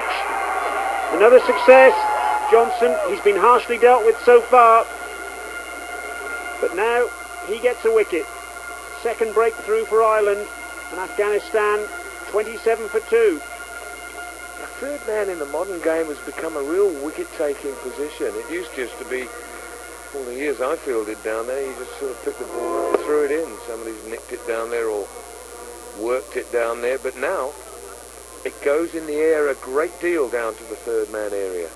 match. Another success. Johnson, he's been harshly dealt with so far, but now he gets a wicket. Second breakthrough for Ireland, and Afghanistan 27 for 2. The third man in the modern game has become a real wicket-taking position. It used just to be, all the years I fielded down there, you just sort of picked the ball up and threw it in. Somebody's nicked it down there or worked it down there, but now it goes in the air a great deal down to the third man area.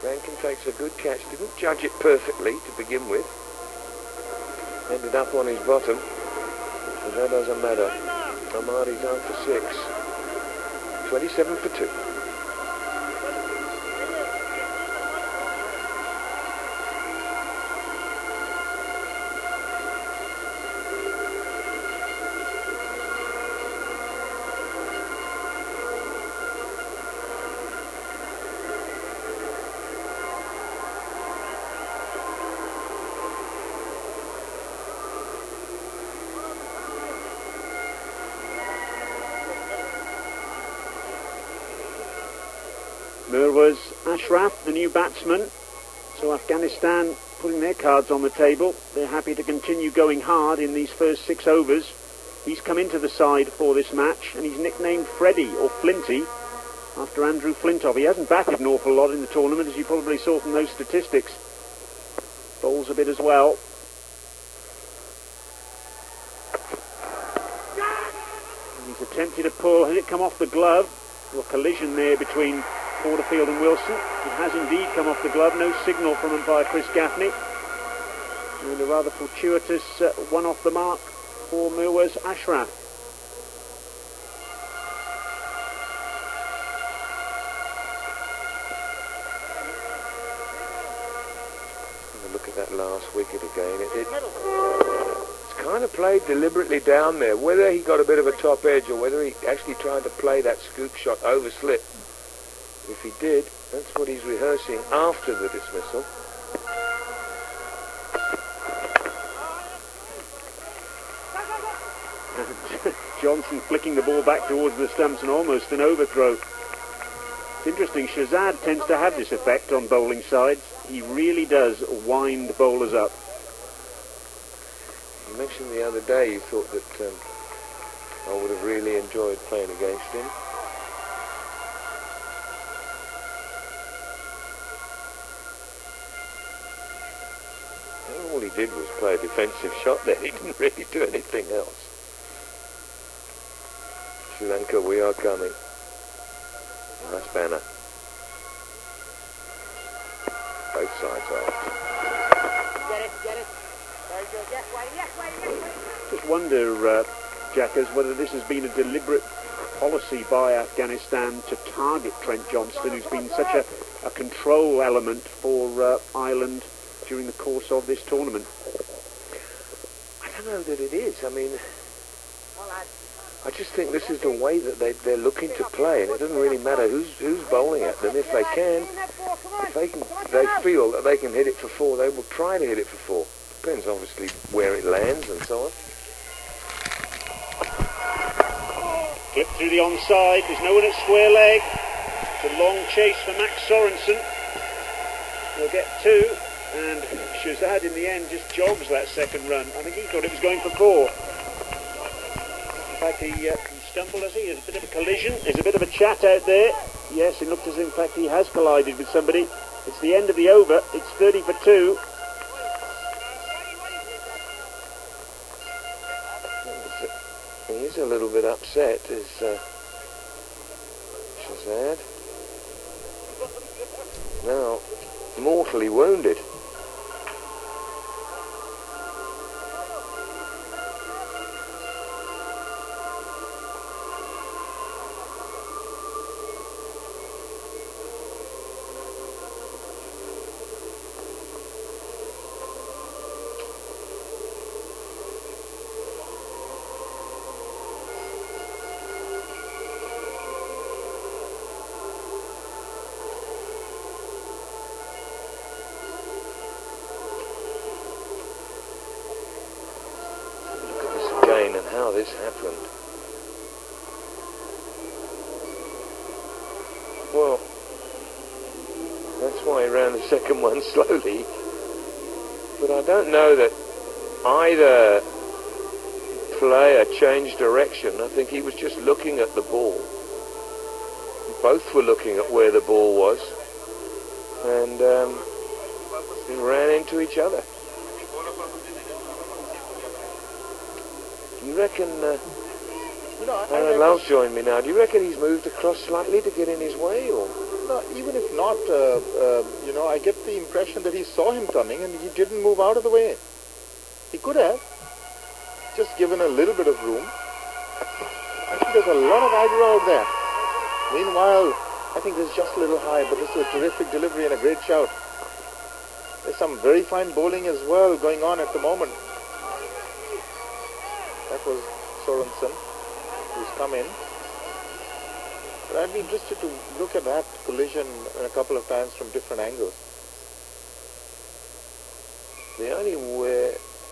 Rankin takes a good catch, didn't judge it perfectly to begin with. Ended up on his bottom, but that doesn't matter. Ahmadi's out for 6. 27 for 2. Mirwais Ashraf, the new batsman. So Afghanistan putting their cards on the table. They're happy to continue going hard in these first 6 overs. He's come into the side for this match, and he's nicknamed Freddie, or Flinty, after Andrew Flintoff. He hasn't batted an awful lot in the tournament, as you probably saw from those statistics. Bowls a bit as well. And he's attempted a pull. Has it come off the glove? A collision there between Porterfield and Wilson. It has indeed come off the glove. No signal from umpire Chris Gaffney. And a rather fortuitous one off the mark for Mirwais Ashraf. Look at that last wicket again. It's kind of played deliberately down there. Whether he got a bit of a top edge or whether he actually tried to play that scoop shot over slip. If he did, that's what he's rehearsing after the dismissal. Johnson flicking the ball back towards the stumps and almost an overthrow. It's interesting, Shazad tends to have this effect on bowling sides. He really does wind bowlers up. You mentioned the other day you thought that I would have really enjoyed playing against him. All he did was play a defensive shot there. He didn't really do anything else. Sri Lanka, we are coming. Nice banner. Both sides off. Get it. Very good. Yes, Whitey, yes, Whitey, yes, Whitey. Just wonder, Jackers, whether this has been a deliberate policy by Afghanistan to target Trent Johnston, who's been such a control element for Ireland during the course of this tournament. I don't know that it is. I mean, I just think this is the way that they're looking to play, and it doesn't really matter who's bowling at them. If they feel that they can hit it for 4, they will try to hit it for 4. Depends obviously where it lands and so on. Flip through the onside. There's no one at square leg. It's a long chase for Max Sorensen. He'll get 2. And Shazad in the end just jogs that second run. I think he thought it was going for 4. In fact, he stumbled, has he? There's a bit of a collision. There's a bit of a chat out there. Yes, it looked as if, in fact, he has collided with somebody. It's the end of the over. It's 30 for 2. He is a little bit upset, is Shazad. Now, mortally wounded. And how this happened. Well, That's why he ran the second one slowly. But I don't know that either player changed direction. I think he was just looking at the ball. Both were looking at where the ball was. And they ran into each other. Do you reckon... Aaron Love's joined me now. Do you reckon he's moved across slightly to get in his way, or...? No, even if not, I get the impression that he saw him coming and he didn't move out of the way. He could have. Just given a little bit of room. Actually, there's a lot of aggro out there. Meanwhile, I think this is just a little high, but this is a terrific delivery and a great shout. There's some very fine bowling as well going on at the moment. That was Sorensen, who's come in. But I'd be interested to look at that collision a couple of times from different angles. The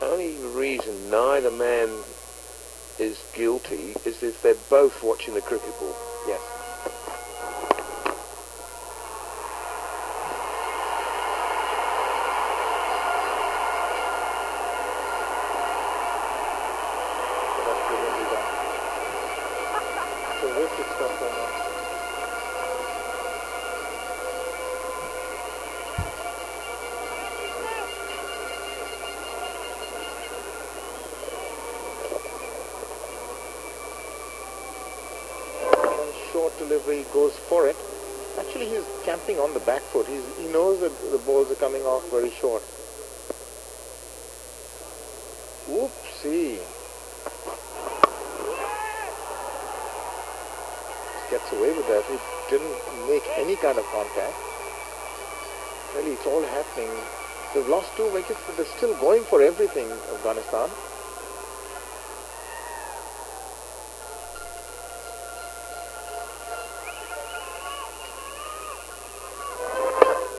only reason neither man is guilty is if they're both watching the cricket ball. Yes. So that's brilliantly done. Terrific stuff going on. Delivery goes for it. Actually, he's camping on the back foot. He knows that the balls are coming off very short. Oopsie. Gets away with that. He didn't make any kind of contact. Really, it's all happening. They've lost 2 wickets, but they're still going for everything, Afghanistan.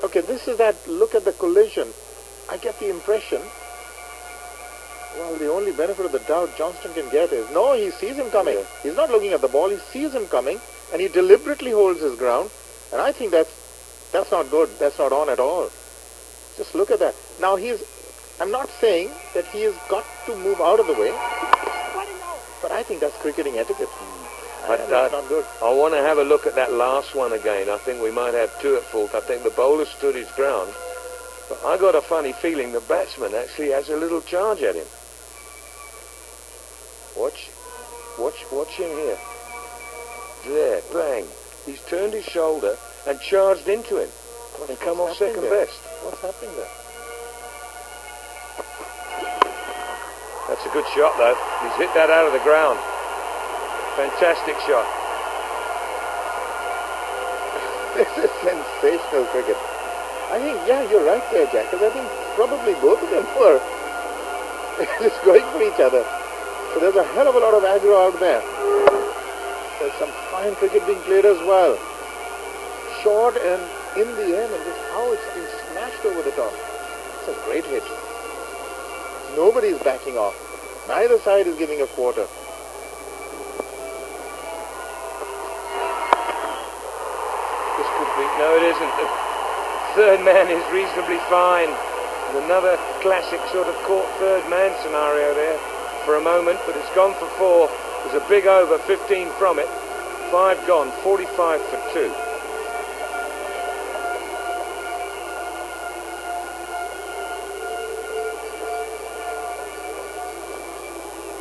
Okay, this is that look at the collision. I get the impression, well, the only benefit of the doubt Johnston can get is, no, he sees him coming. Yeah. He's not looking at the ball, he sees him coming, and he deliberately holds his ground. And I think that's not good. That's not on at all. Just look at that. Now I'm not saying that he has got to move out of the way, but I think that's cricketing etiquette. That's not good. I want to have a look at that last one again. I think we might have 2 at fault. I think the bowler stood his ground. But I got a funny feeling the batsman actually has a little charge at him. Watch him here. There, bang. He's turned his shoulder and charged into him. And come off second best. What's happening there? That's a good shot, though. He's hit that out of the ground. Fantastic shot. This is sensational cricket. I think, yeah, you're right there, Jack, because I think probably both of them were just going for each other. So there's a hell of a lot of aggro out there. There's some fine cricket being played as well. Short and in the end, and just how it's been smashed over the top. It's a great hit. Nobody's backing off. Neither side is giving a quarter. No, it isn't. The third man is reasonably fine. And another classic sort of caught third man scenario there for a moment, but it's gone for 4. There's a big over, 15 from it. 5 gone, 45 for 2.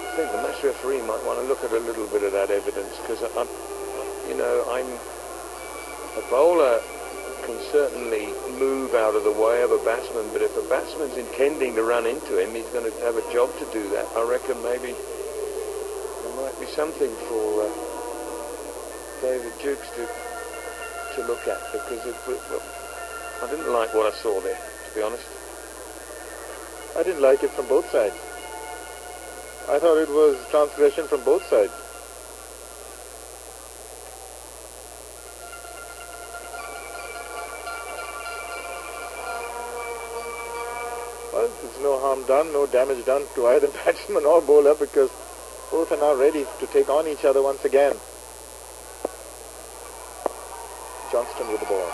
I think the match referee might want to look at a little bit of that evidence, because a bowler can certainly move out of the way of a batsman, but if a batsman's intending to run into him, he's going to have a job to do that. I reckon maybe there might be something for David Jukes to look at, because I didn't like what I saw there, to be honest. I didn't like it from both sides. I thought it was transgression from both sides. Well, there's no harm done, no damage done to either batsman or bowler, because both are now ready to take on each other once again. Johnston with the ball.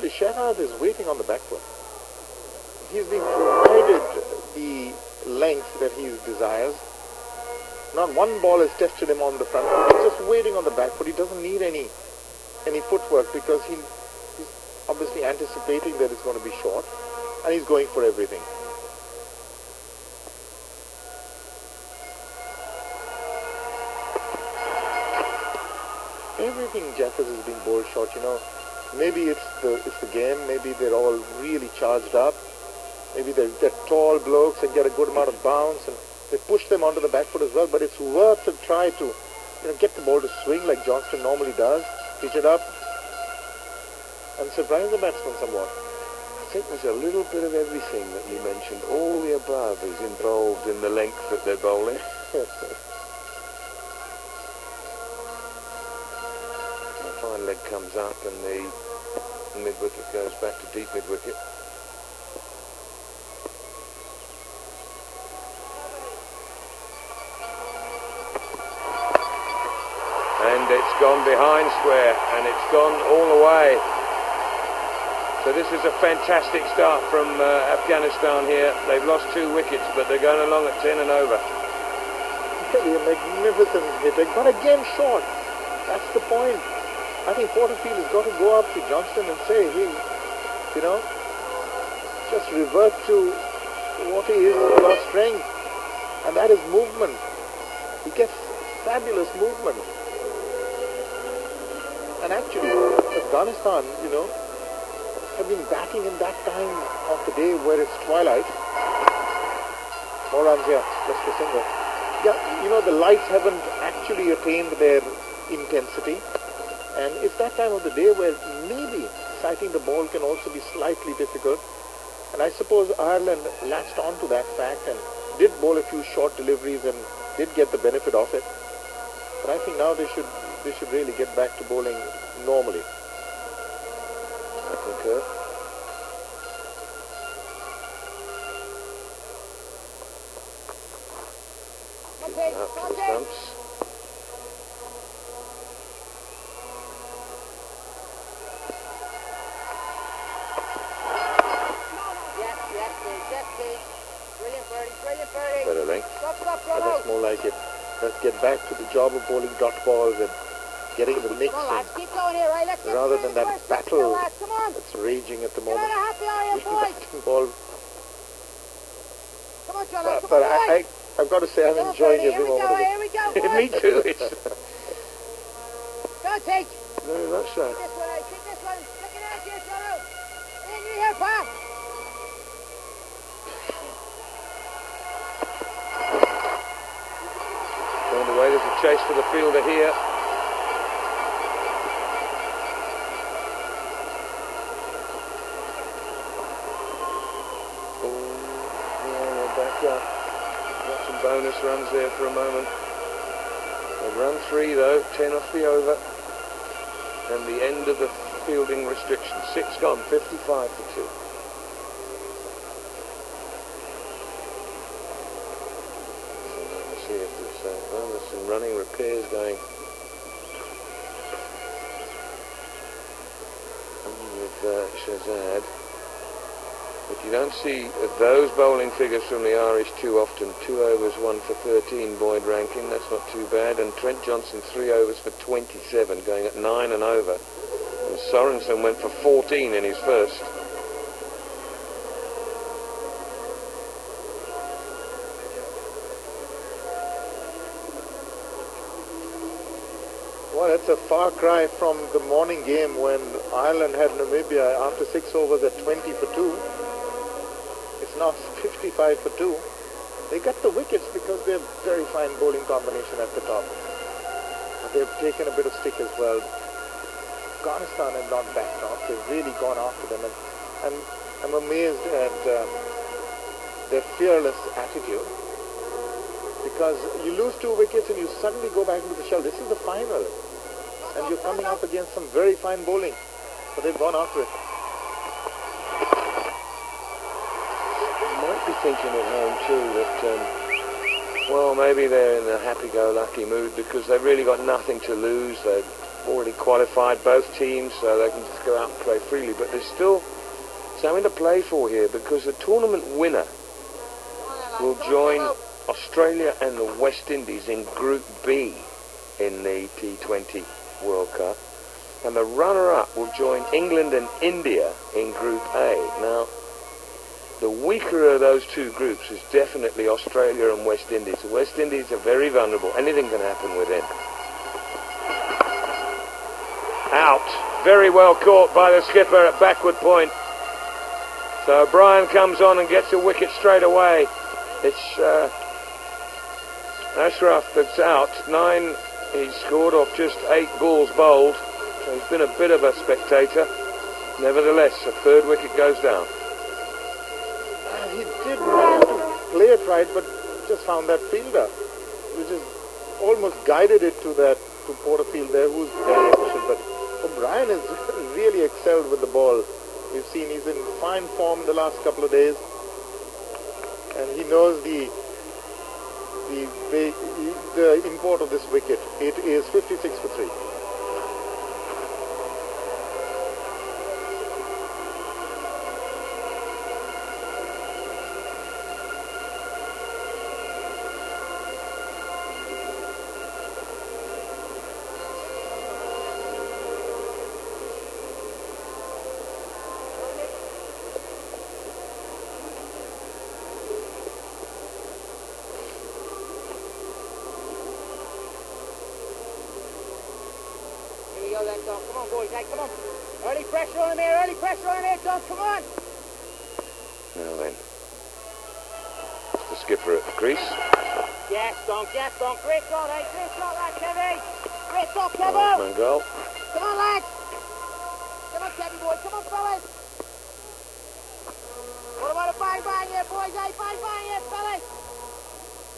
Shehrad is waiting on the back foot. He's been provided the length that he desires. Not one ball has tested him on the front foot. He's just waiting on the back foot. He doesn't need any footwork because he's obviously anticipating that it's going to be short, and he's going for everything. Everything Jeffers is being bowled short, you know. Maybe it's the game. Maybe they're all really charged up. Maybe they're tall blokes and get a good amount of bounce, and they push them onto the back foot as well. But it's worth a try to, get the ball to swing like Johnston normally does, pitch it up, and surprise the batsman somewhat. I think there's a little bit of everything that you mentioned. All the above is involved in the length that they're bowling. The fine leg comes up and the mid-wicket goes back to deep mid-wicket. And it's gone behind square, and it's gone all the way. So this is a fantastic start from Afghanistan here. They've lost 2 wickets, but they're going along at 10 and over. Really a magnificent hitting, but again short. That's the point. I think Porterfield has got to go up to Johnston and say, hey, just revert to what is your strength, and that is movement. He gets fabulous movement. And actually, Afghanistan, have been batting in that time of the day where it's twilight. More runs here, just a single. Yeah, the lights haven't actually attained their intensity. And it's that time of the day where maybe sighting the ball can also be slightly difficult. And I suppose Ireland latched onto that fact and did bowl a few short deliveries and did get the benefit of it. But I think now they should really get back to bowling normally. I concur. Up to the stumps. Better length. And that's more like it. Let's get back to the job of bowling dot balls and getting the mix in, rather than that battle that's raging at the moment. Ball. But I've got to say I'm enjoying every moment of it. Me too. It's Go, Tate. very much so. This one, take this one. Stick it out here, Toronto. In here, pal. Going away, there's a chase for the fielder here. Back up. Got some bonus runs there for a moment. They've run 3 though, 10 off the over. And the end of the fielding restriction. 6 gone, 55 for 2. Let's see if there's some running repairs going with Shahzad. But you don't see those bowling figures from the Irish too often. 2 overs, 1 for 13, Boyd ranking. That's not too bad. And Trent Johnson, 3 overs for 27, going at 9 and over. And Sorensen went for 14 in his first. Well, it's a far cry from the morning game when Ireland had Namibia after 6 overs at 20 for 2. It's now 55 for 2. They got the wickets because they have very fine bowling combination at the top. But they've taken a bit of stick as well. Afghanistan have not backed off. They've really gone after them. And I'm amazed at their fearless attitude. Because you lose 2 wickets and you suddenly go back into the shell. This is the final. And you're coming up against some very fine bowling. But they've gone after it. Be thinking at home too that well, maybe they're in a happy-go-lucky mood because they've really got nothing to lose. They've already qualified both teams, so they can just go out and play freely. But there's still something to play for here, because the tournament winner will join Australia and the West Indies in Group B in the T20 World Cup, and the runner-up will join England and India in Group A. Now, the weaker of those two groups is definitely Australia and West Indies. The West Indies are very vulnerable. Anything can happen with them. Out. Very well caught by the skipper at backward point. So O'Brien comes on and gets a wicket straight away. It's Ashraf that's out. 9 he's scored off just 8 balls bowled. So he's been a bit of a spectator. Nevertheless, a third wicket goes down. He did manage to play it right, but just found that fielder, which is almost guided it to Porterfield there, who's very efficient. But O'Brien has really excelled with the ball. We've seen he's in fine form the last couple of days, and he knows the import of this wicket. It is 56 for 3. Come on, boys, come on. Early pressure on him here, Tom, come on. Now then, it's the skipper at the crease. Yes, Don, great shot, lad, Kevin. Great shot, Kevin. Nice goal. Come on, lads. Come on, Kevin, boy, come on, fellas. What about a bang here, boys, bang here, fellas.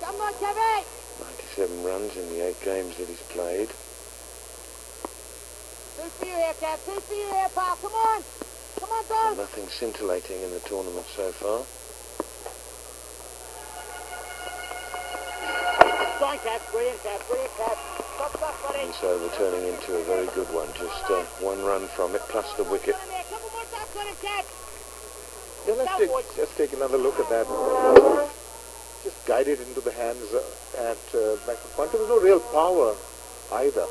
Come on, Kevin. 97 runs in the 8 games that he's played. 2 for you here, Kev. 2 for you here, pal. Come on. Come on, Don. Nothing scintillating in the tournament so far. Fine, Kev. Brilliant, Kev. Stop, buddy. And so we're turning into a very good one. Just 1 run from it, plus the wicket. Couple more taps on him, Kev. Yeah, let's take another look at that. Just guided into the hands at backward point. There was no real power either.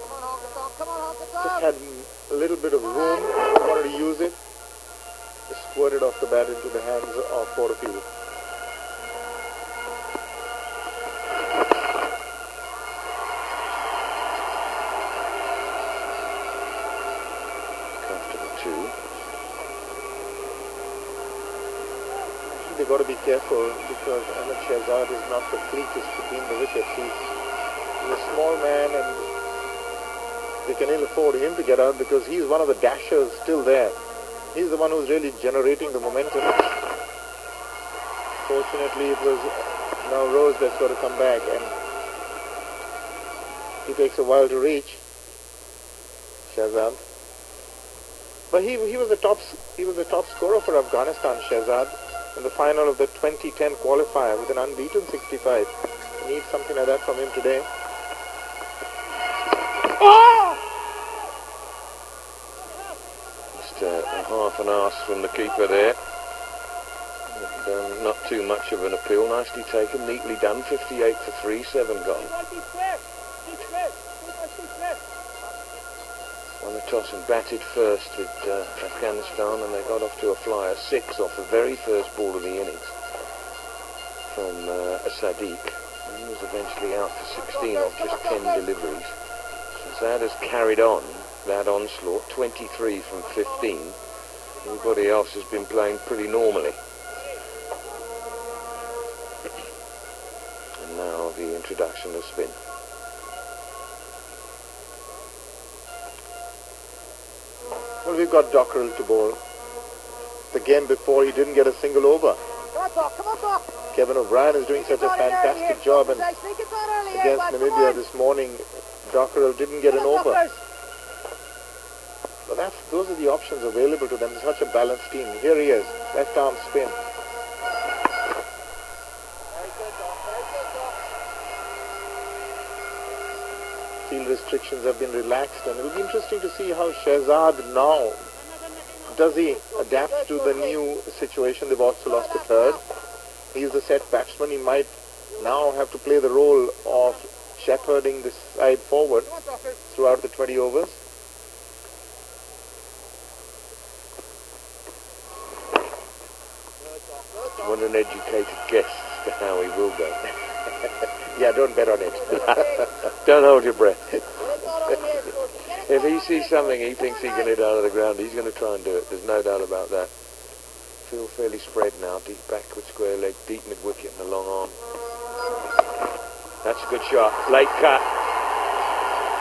Come on, Just had a little bit of room, wanted to use it. Just squirted off the bat into the hands of Porterfield. Comfortable 2. They've got to be careful, because Ahmed Shehzad is not the fleetest between the wickets. He's a small man, and they can ill afford him to get out, because he's one of the dashers still there. He's the one who's really generating the momentum. Fortunately, it was now Rose that's got to come back, and he takes a while to reach Shehzad. But he was the top scorer for Afghanistan, Shehzad, in the final of the 2010 qualifier with an unbeaten 65. He needs something like that from him today. Just a half an arse from the keeper there. Not too much of an appeal. Nicely taken, neatly done. 58 for 3, 7 gone. Won the toss and batted first with Afghanistan, and they got off to a flyer 6 off the very first ball of the innings from Sadiq. And he was eventually out for 16 off just 10 deliveries. Shehzad has carried on that onslaught, 23 from 15. Everybody else has been playing pretty normally. And now the introduction of spin. Well, we've got Dockrell to bowl. The game before, he didn't get a single over. Come on, Doc. Kevin O'Brien is doing such a fantastic job, and against Namibia this morning, Dockrell didn't get an over. But those are the options available to them. It's such a balanced team. Here he is, left arm spin. field restrictions have been relaxed, and it'll be interesting to see how Shehzad now, does he adapt to the new situation? They've also lost the third. He's the set batsman. He might now have to play the role of shepherding this side forward throughout the 20 overs. Want an educated guess as to how he will go. Yeah, don't bet on it. Don't hold your breath. If he sees something he thinks he can hit out of the ground, he's going to try and do it. There's no doubt about that. Feel fairly spread now. Deep backward square leg, deep mid-wicket and a long arm. That's a good shot. Late cut.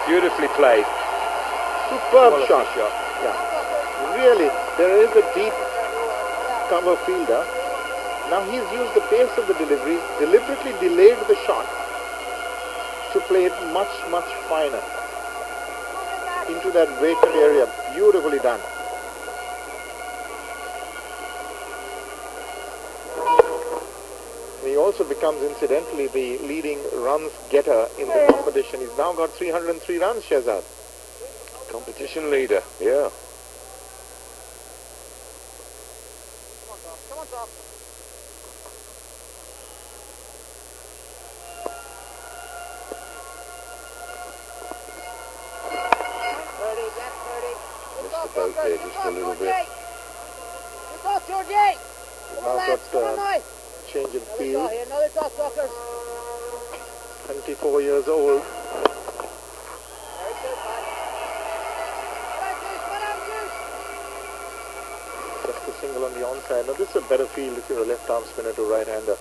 Beautifully played. Superb Quality shot. Yeah. Really, there is a deep cover fielder. Now he's used the pace of the delivery, deliberately delayed the shot to play it much, much finer into that vacant area. Beautifully done. He also becomes, incidentally, the leading runs getter in the competition. He's now got 303 runs, Shehzad. Competition leader, yeah. Come on, Doc. Missed the boat there just a little bit. Good dot, Georgie. He's Come now on, lads. Come on, got now. change in Another field. dot here, another dot, Dockers. 24 years old. Very good, man. Come on, Juice. Just a single on the onside. Now this is a better field if you're a left arm spinner to right hander.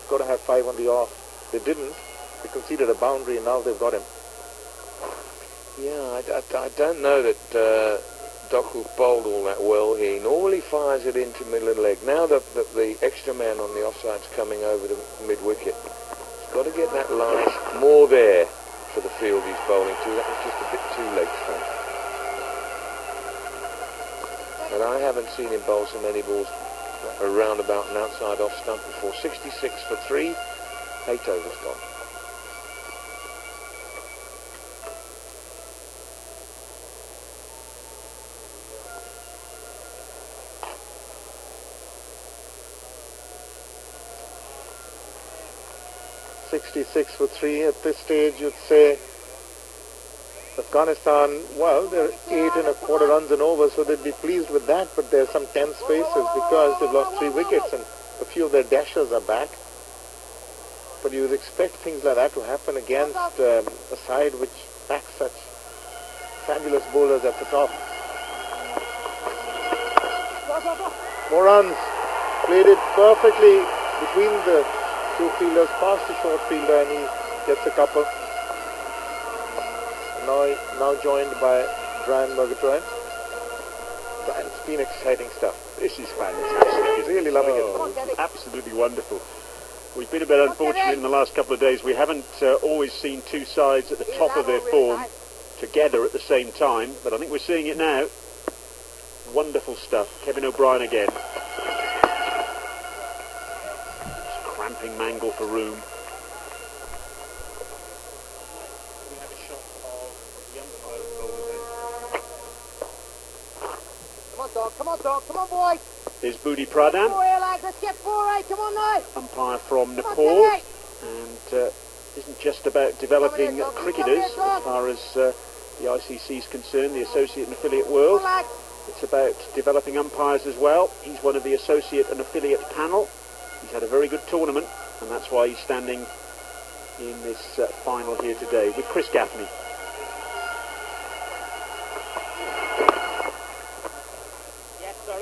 Got to have 5 on the off. They didn't. They conceded a boundary and now they've got him. Yeah, I don't know that Doku bowled all that well here. He normally fires it into middle of the leg. Now that the extra man on the offside's coming over the mid-wicket, he's got to get that line more there for the field he's bowling to. That was just a bit too leg front. And I haven't seen him bowl so many balls around about an outside off stump before. 66 for 3, 8 overs gone. .66 for 3 at this stage. You'd say Afghanistan, well, they're 8 1/4 runs and over, so they'd be pleased with that, but there's some tense spaces because they've lost 3 wickets and a few of their dashers are back. But you would expect things like that to happen against a side which packs such fabulous bowlers at the top. More runs. Played it perfectly between the two fielders, past the short fielder, and he gets a couple. Now joined by Brian Murgatroyd. It's been exciting stuff. This is fantastic. Really loving it. Absolutely wonderful. We've been a bit unfortunate in the last couple of days. We haven't always seen two sides at the top of their form together at the same time, but I think we're seeing it now. Wonderful stuff. Kevin O'Brien again. Cramping Mangle for room. We have a shot of the umpire over there. Come on, dog, come on, boy. There's Budi Pradhan, 4 here, lads, let's get 4, right, come on now. umpire from Nepal, and isn't just about developing cricketers as far as the ICC is concerned, the associate and affiliate world. It's about developing umpires as well. He's one of the associate and affiliate panel. He's had a very good tournament, and that's why he's standing in this final here today with Chris Gaffney. Yes, sir.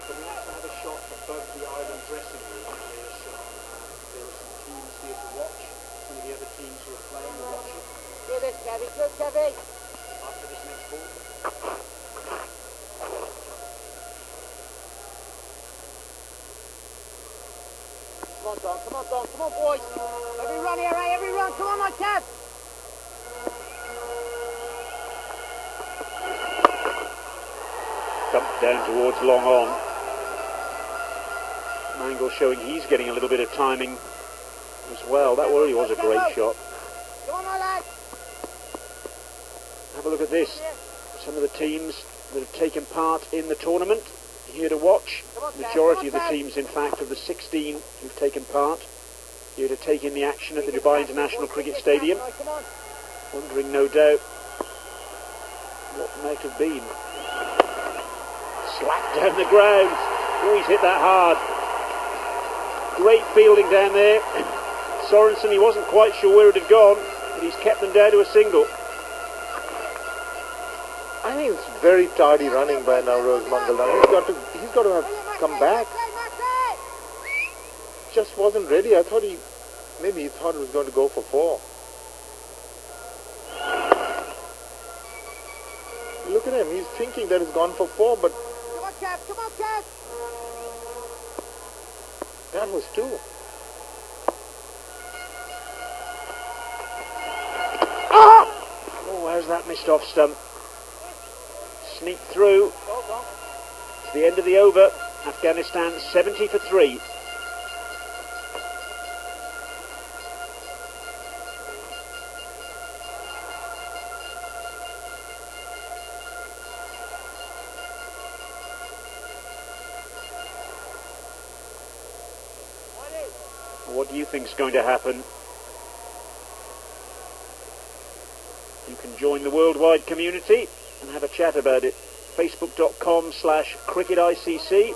So we also have a shot above the island dressing room. There are some teams here to watch. Some of the other teams who are playing are watching. Do this, Kevy, good, Kevy. After this next ball. Come on, Don, come on, Don, come on, boys. Every run here, right, every run. Come on, my Kev. Dumped down towards long on. Mangle showing he's getting a little bit of timing as well. That really was a great shot. Come on, my lad. Have a look at this. Some of the teams that have taken part in the tournament here to watch. Majority of the teams, in fact, of the 16 who've taken part here to take in the action at the Dubai International Cricket Stadium. Wondering, no doubt, what might have been. Slapped down the ground. Oh, he's hit that hard. Great fielding down there. Sorensen, he wasn't quite sure where it had gone, but he's kept them down to a single. I think it's very tardy running by Navroz Mangal. He's got to have come back. Just wasn't ready. I thought maybe he thought he was going to go for 4. Look at him. He's thinking that it's gone for 4, but Come on, Cap. Come on, Cap. that was 2. Oh, how's that missed off stump? Sneaked through. It's the end of the over. Afghanistan 70 for 3. What do you think is going to happen? You can join the worldwide community and have a chat about it. Facebook.com/CricketICC.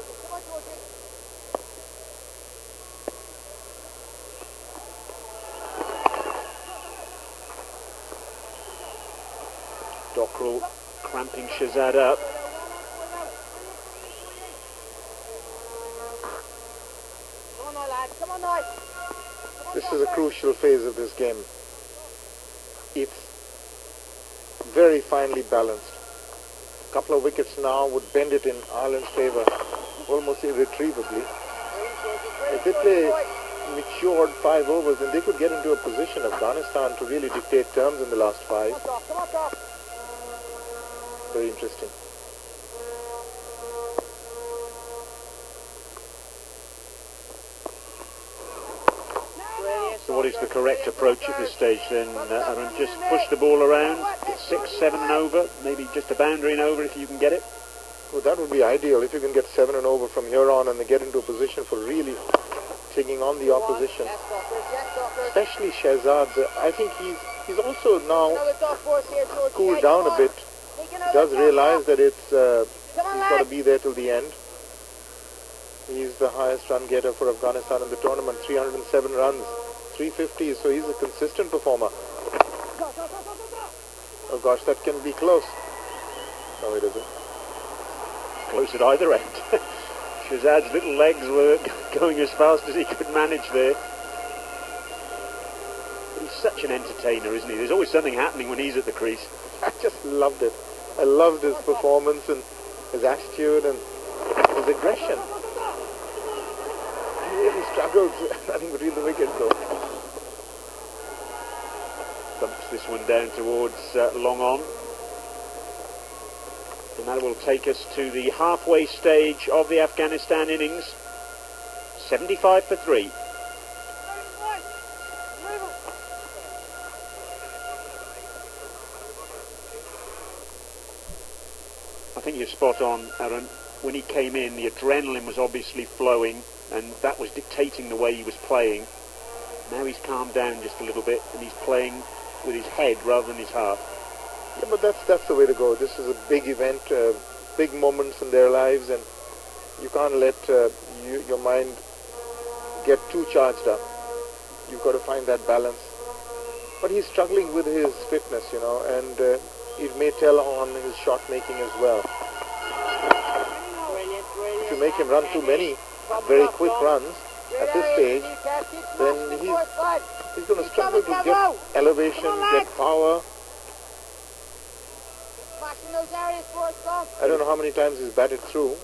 Dockrell cramping Shahzad up. Come on, my lad. Come on, lad. This is a crucial phase of this game. It's very finely balanced. A couple of wickets now would bend it in Ireland's favour almost irretrievably. If they play matured 5 overs, then they could get into a position, Afghanistan, to really dictate terms in the last 5. Come on, Doc. Very interesting. So what is the correct approach at this stage then, Aaron? Just push the ball around, get 6, 7 and over, maybe just a boundary and over if you can get it? Well, that would be ideal if you can get 7 and over from here on and they get into a position for really taking on the opposition. Especially Shahzad. I think he's also now cooled down a bit. He does realize that he's got to be there till the end. He's the highest run getter for Afghanistan in the tournament, 307 runs, 350, so he's a consistent performer. Oh gosh, that can be close. No, it isn't. Close at either end. Shahzad's little legs were going as fast as he could manage there. But he's such an entertainer, isn't he? There's always something happening when he's at the crease. I just loved it. I loved his performance and his attitude and his aggression. He really struggled running between the wickets though. Dumps this one down towards long on. And that will take us to the halfway stage of the Afghanistan innings. 75 for 3. I think you're spot on, Aaron. When he came in, the adrenaline was obviously flowing, and that was dictating the way he was playing. Now he's calmed down just a little bit, and he's playing with his head rather than his heart. Yeah, but that's the way to go. This is a big event, big moments in their lives, and you can't let your mind get too charged up. You've got to find that balance. But he's struggling with his fitness, you know, and it may tell on his shot making as well. If you make him run too many very quick runs at this stage, then he's going to struggle to get elevation, get power. I don't know how many times he's batted through.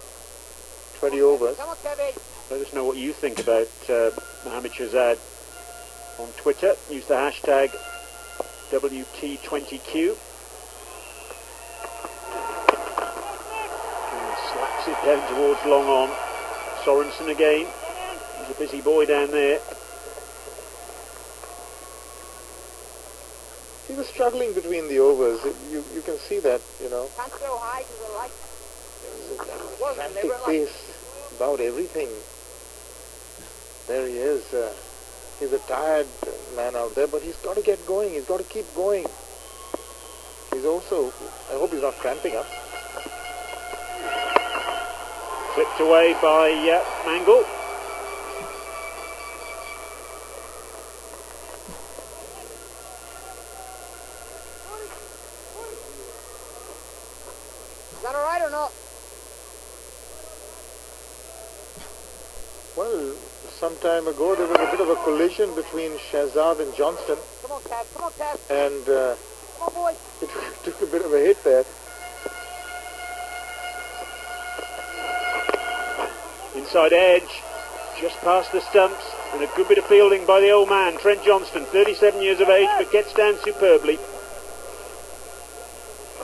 20 overs. Let us know what you think about Mohammad Shahzad on Twitter. Use the hashtag WT20Q. And slaps it down towards long on. Sorensen again. He's a busy boy down there. He was struggling between the overs. You can see that, you know. Can't go high to the light. Frantic pace about everything. There he is. He's a tired man out there, but he's got to get going. He's got to keep going. He's also, I hope he's not cramping up. Flipped away by Mangle. Is that all right or not? Well, some time ago there was a bit of a collision between Shahzad and Johnston, Come on, Cav. Come on, Cav. and Come on, boy. it took a bit of a hit there. Inside edge, just past the stumps, and a good bit of fielding by the old man, Trent Johnston, 37 years of age, but gets down superbly.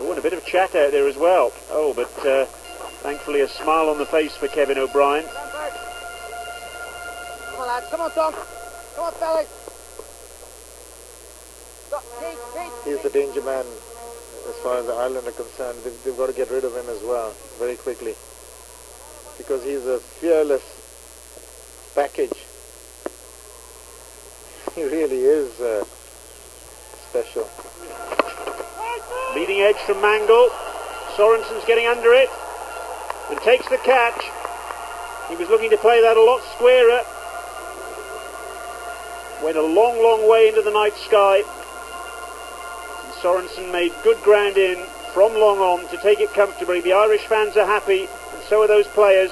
Oh, and a bit of chat out there as well. Oh, but thankfully a smile on the face for Kevin O'Brien. Come on, lads. Come on, Tom. Come on, fellas. Stop. He's the danger man as far as the Ireland are concerned. They've got to get rid of him as well, very quickly. Because he's a fearless package. He really is special. Leading edge from Mangle. Sorensen's getting under it and takes the catch. He was looking to play that a lot squarer. Went a long, long way into the night sky. And Sorensen made good ground in from long on to take it comfortably. The Irish fans are happy, and so are those players.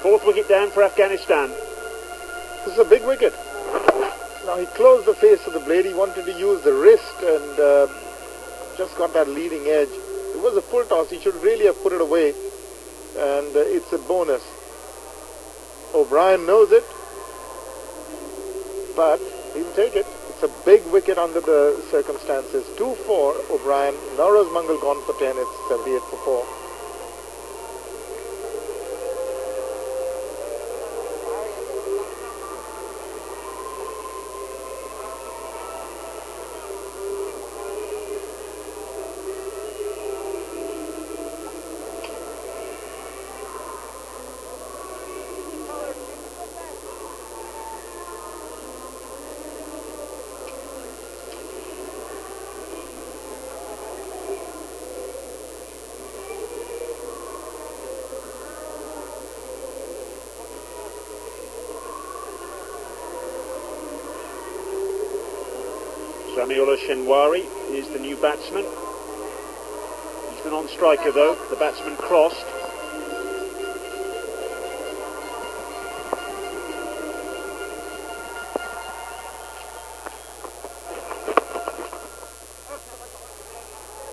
Fourth wicket down for Afghanistan. This is a big wicket. Now he closed the face of the blade. He wanted to use the wrist and just got that leading edge. It was a full toss. He should really have put it away, and it's a bonus. O'Brien knows it, but he'll take it. It's a big wicket under the circumstances. 2-4 O'Brien. Nawroz Mangal gone for 10. It's 78 for 4. Samiullah Shenwari is the new batsman. He's the non-striker though. The batsman crossed.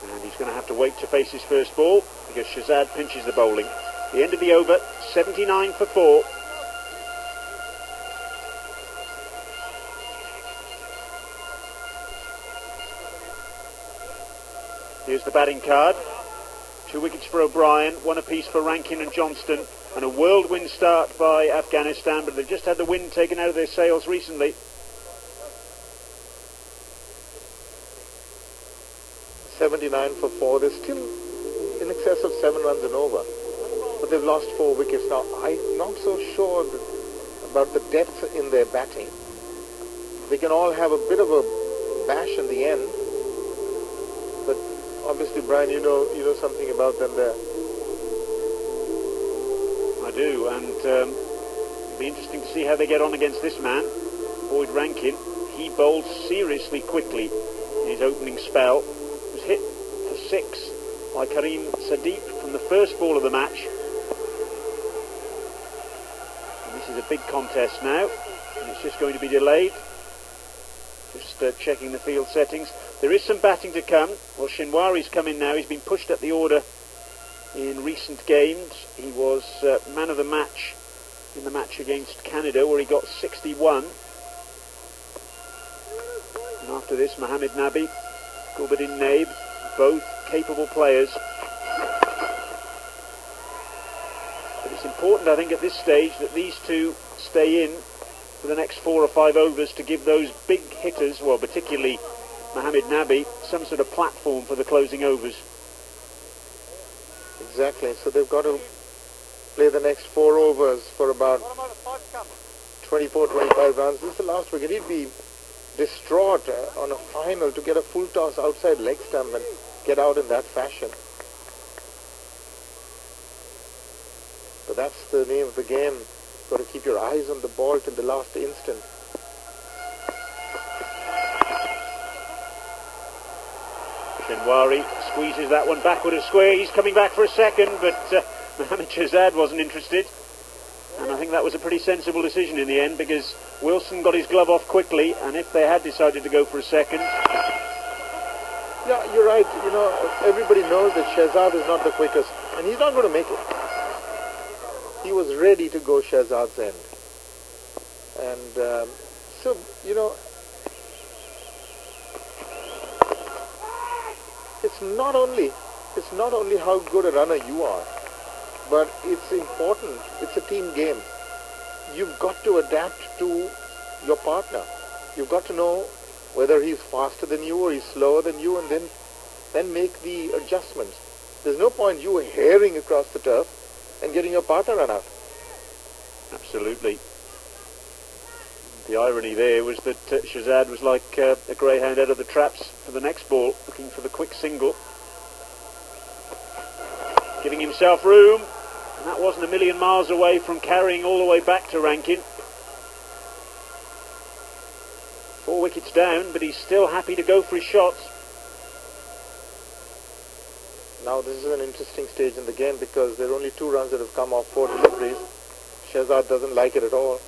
And he's going to have to wait to face his first ball because Shahzad pinches the bowling. The end of the over, 79 for 4. Here's the batting card. 2 wickets for O'Brien, 1 apiece for Rankin and Johnston, and a whirlwind start by Afghanistan, but they've just had the wind taken out of their sails recently. 79 for 4. They're still in excess of 7 runs and over, but they've lost 4 wickets. Now, I'm not so sure about the depth in their batting. They can all have a bit of a bash in the end, but obviously, Brian, you know something about them there. I do, and it'll be interesting to see how they get on against this man, Boyd Rankin. He bowled seriously quickly in his opening spell. Was hit for 6 by Karim Sadiq from the first ball of the match. And this is a big contest now, and it's just going to be delayed. Just checking the field settings. There is some batting to come. Well, Shinwari's come in now. He's been pushed up the order in recent games. He was man of the match in the match against Canada, where he got 61. And after this, Mohammed Nabi, Gulbuddin Naib, both capable players. But it's important, I think, at this stage that these two stay in for the next 4 or 5 overs to give those big hitters, well, particularly Mohamed Nabi some sort of platform for the closing overs. Exactly. So they've got to play the next 4 overs for about 24, 25 runs. This is the last wicket. He'd be distraught on a final to get a full toss outside leg stump and get out in that fashion. But that's the name of the game. Got to keep your eyes on the ball till the last instant. Shenwari squeezes that one backward of square. He's coming back for a second, but Mohamed Shahzad wasn't interested. And I think that was a pretty sensible decision in the end, because Wilson got his glove off quickly, and if they had decided to go for a second... Yeah, you're right. You know, everybody knows that Shahzad is not the quickest, and he's not going to make it. He was ready to go Shahzad's end. And so, you know, it's not only how good a runner you are, but it's important. It's a team game. You've got to adapt to your partner. You've got to know whether he's faster than you or he's slower than you, and then make the adjustments. There's no point you herring across the turf and getting your partner run out. Absolutely. The irony there was that Shahzad was like a greyhound out of the traps for the next ball, looking for the quick single. Giving himself room, and that wasn't a million miles away from carrying all the way back to Rankin. 4 wickets down, but he's still happy to go for his shots. Now this is an interesting stage in the game, because there are only 2 runs that have come off 4 deliveries. Shahzad doesn't like it at all.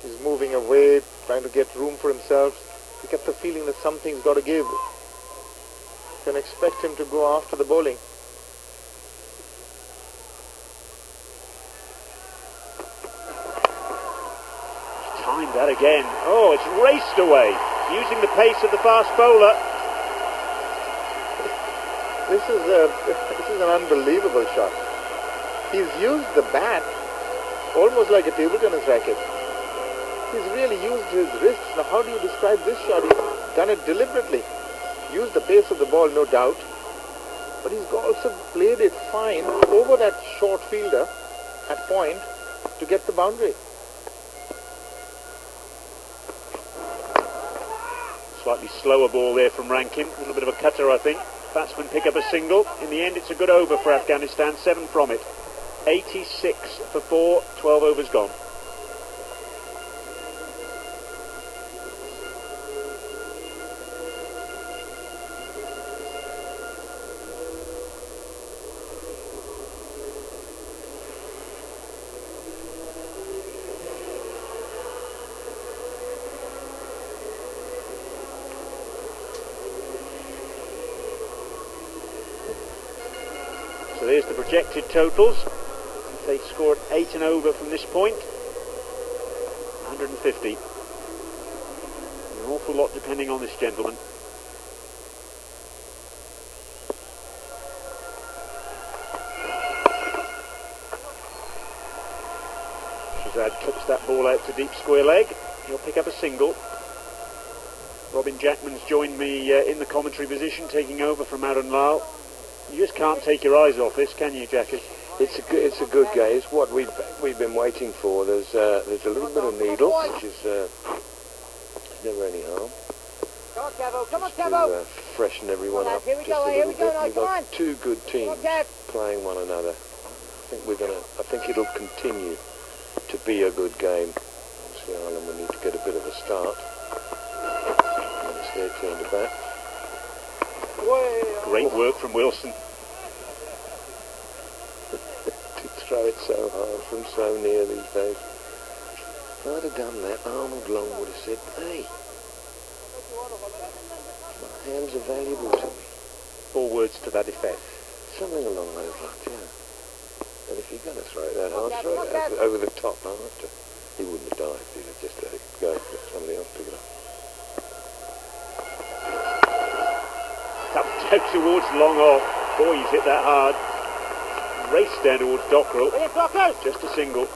He's moving away, trying to get room for himself. You get the feeling that something's got to give. You can expect him to go after the bowling. Timed that again. Oh, it's raced away, using the pace of the fast bowler. This is an unbelievable shot. He's used the bat almost like a table tennis racket. He's really used his wrists. Now, how do you describe this shot? He's done it deliberately. Used the pace of the ball, no doubt. But he's also played it fine over that short fielder at point to get the boundary. Slightly slower ball there from Rankin. A little bit of a cutter, I think. Batsmen pick up a single. In the end, it's a good over for Afghanistan. 7 from it. 86 for 4. 12 overs gone. So there's the projected totals. If they scored 8 and over from this point, 150. An awful lot depending on this gentleman. Shahzad clips that ball out to deep square leg. He'll pick up a single. Robin Jackman's joined me in the commentary position, taking over from Aaron Lal. You just can't take your eyes off this, can you, Jackie? It's a good game. It's what we've been waiting for. There's a little bit of needle, which is never any harm. Come on, Kevo. Come on, To Kevo. freshen everyone up Here we just go, a here little we go, bit. now, We've come got on. 2 good teams Kev. playing one another. I think it'll continue to be a good game. Obviously, Ireland will need to get a bit of a start once they're turned to bat. Great work from Wilson. To throw it so hard from so near these days. If I'd have done that, Arnold Long would have said, "Hey, my hands are valuable to me." 4 words to that effect. Something along those lines, yeah. And if you're going to throw it that hard, throw it over the top after. He wouldn't have dived, he'd have just let it go for somebody else to pick it up. Out towards long off. Boy, he's hit that hard. Raced down towards Dockrell. Brilliant blockers. Just a single.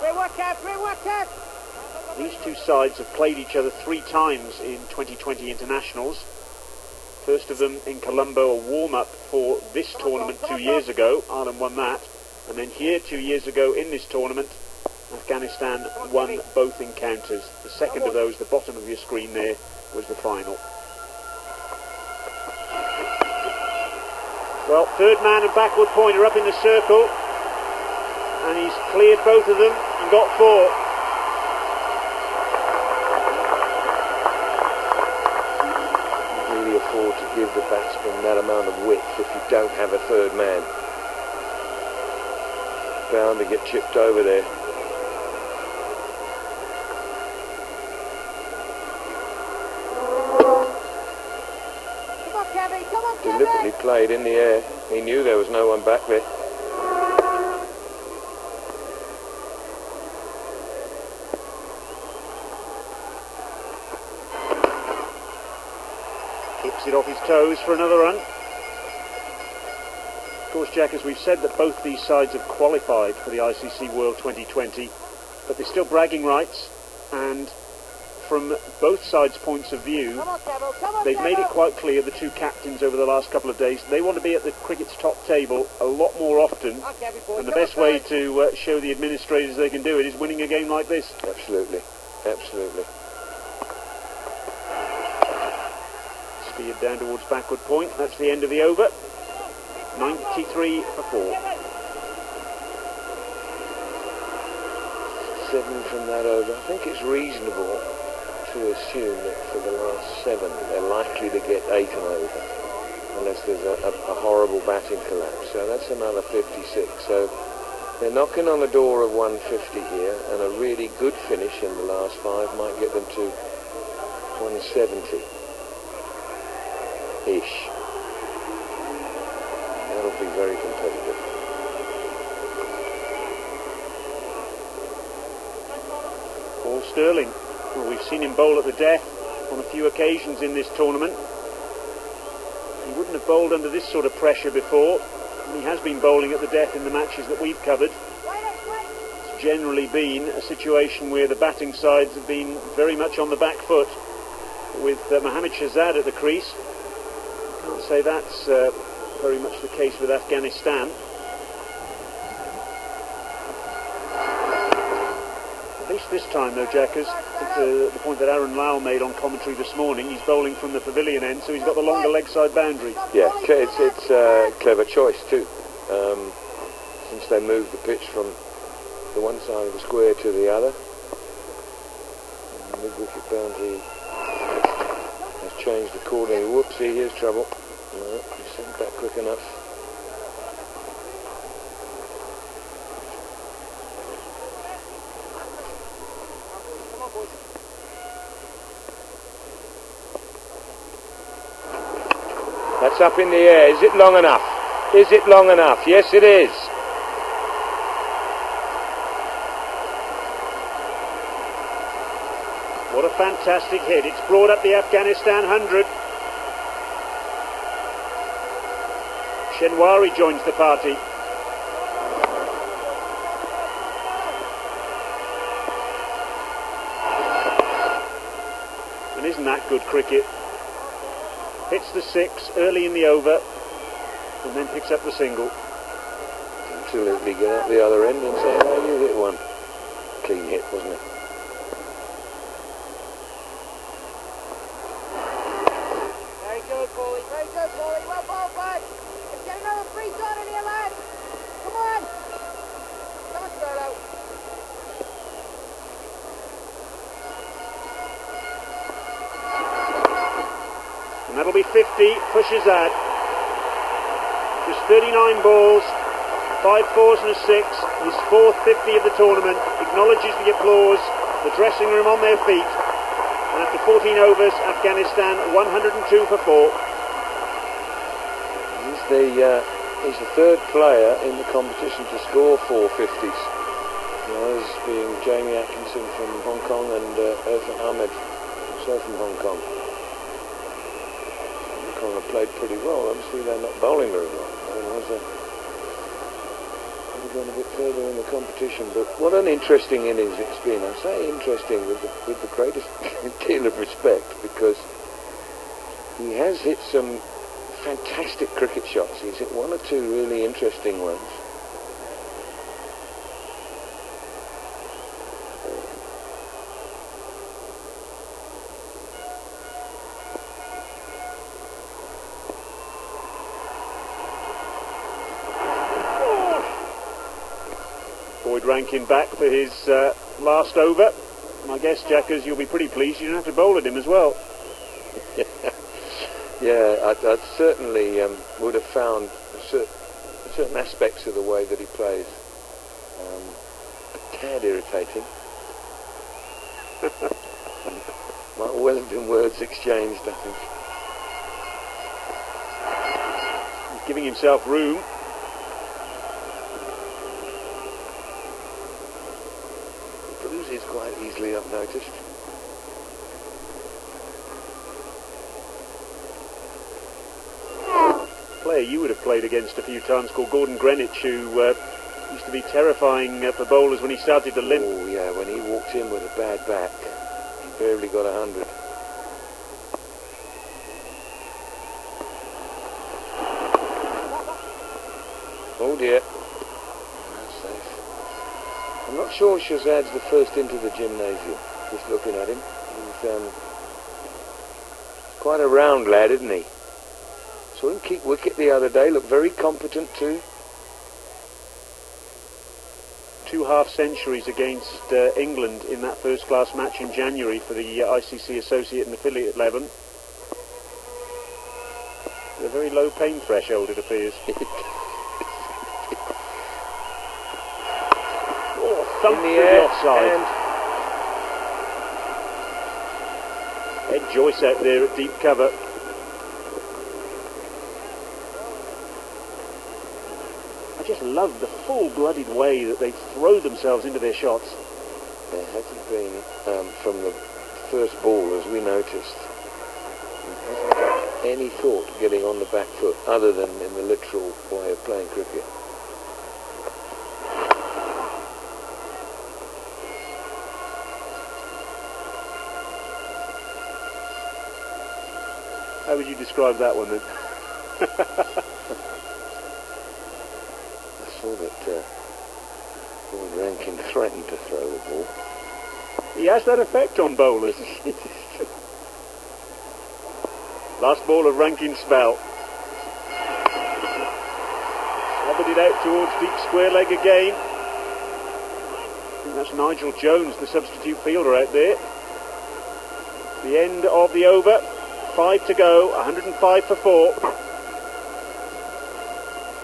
Great work, Kev. Great work, Kev. These two sides have played each other 3 times in 2020 internationals. First of them in Colombo, a warm-up for this tournament 2 years ago. Ireland won that. And then here 2 years ago in this tournament, Afghanistan won both encounters. The second of those, the bottom of your screen there, was the final. Well, third man and backward point are up in the circle. And he's cleared both of them and got 4. Afford to give the batsman that amount of width if you don't have a third man. Bound to get chipped over there. Come on, Kevin, come on, Kevin. Deliberately played in the air. He knew there was no one back there. It off his toes for another run. Of course, Jack, as we've said, that both these sides have qualified for the ICC World 2020, but they're still bragging rights, and from both sides' points of view, they've made it quite clear, the two captains over the last couple of days, they want to be at the cricket's top table a lot more often, and the best way to show the administrators they can do it is winning a game like this. Absolutely, absolutely. Speared down towards backward point. That's the end of the over. 93 for 4. 7 from that over. I think it's reasonable to assume that for the last 7 they're likely to get 8 and over, unless there's a horrible batting collapse. So that's another 56. So they're knocking on the door of 150 here, and a really good finish in the last 5 might get them to 170-ish. That'll be very competitive. Paul Sterling. Well, we've seen him bowl at the death on a few occasions in this tournament. He wouldn't have bowled under this sort of pressure before. He has been bowling at the death in the matches that we've covered. It's generally been a situation where the batting sides have been very much on the back foot. With Mohammad Shahzad at the crease, I can't say that's very much the case with Afghanistan. At least this time, though, Jackers, the point that Aaron Lowell made on commentary this morning, he's bowling from the pavilion end, so he's got the longer leg side boundary. Yeah, it's a clever choice too, since they moved the pitch from the one side of the square to the other. And the mid-wicket boundary has changed accordingly. Whoopsie, here's trouble. No, he sent that quick enough. That's up in the air. Is it long enough? Is it long enough? Yes, it is. What a fantastic hit. It's brought up the Afghanistan 100. Shenwari joins the party. And isn't that good cricket? Hits the 6 early in the over and then picks up the single. Absolutely, get out the other end and say, oh, you hit one. Clean hit, wasn't it? Very good, Paulie. Very good, Paulie. Well bowled, bud. Let's get another free shot in here, lad. Come on. Come on, Scarlo. And that'll be 50 for Shahzad. Just 39 balls, 5 fours and a 6. His 4th 50 of the tournament. Acknowledges the applause. The dressing room on their feet. And after 14 overs, Afghanistan 102 for 4. He's the 3rd player in the competition to score 450s. Those being Jamie Atkinson from Hong Kong and Irfan Ahmed, also from Hong Kong. Hong Kong have played pretty well. Obviously they're not bowling very well. There was a have gone a bit further in the competition. But what an interesting innings it's been. I say interesting with the greatest deal of respect, because he has hit some fantastic cricket shots. He's hit one or two really interesting ones. Rankin back for his last over. I guess, Jackers, you'll be pretty pleased you don't have to bowl at him as well. Yeah, I certainly would have found certain aspects of the way that he plays a tad irritating. Like Wellington words exchanged, I think. He's giving himself room. Is quite easily unnoticed. Player you would have played against a few times, called Gordon Greenwich, who used to be terrifying for bowlers when he started to limp. Oh yeah, when he walked in with a bad back, he barely got 100. Oh dear. I'm not sure Shazad's the first into the gymnasium, just looking at him. He's quite a round lad, isn't he? Saw him keep wicket the other day, looked very competent too. 2 half-centuries against England in that first-class match in January for the ICC Associate and Affiliate 11. A very low pain threshold, it appears. In the air, offside. Ed Joyce out there at deep cover. I just love the full-blooded way that they throw themselves into their shots. There hasn't been, from the first ball, as we noticed, there hasn't got any thought to getting on the back foot, other than in the literal way of playing cricket. How would you describe that one then? I saw that Boyd Rankin threatened to throw the ball. He has that effect on bowlers. Last ball of Rankin's spell. Slobbered it out towards deep square leg again. I think that's Nigel Jones, the substitute fielder out there. The end of the over. 5 to go, 105 for 4. A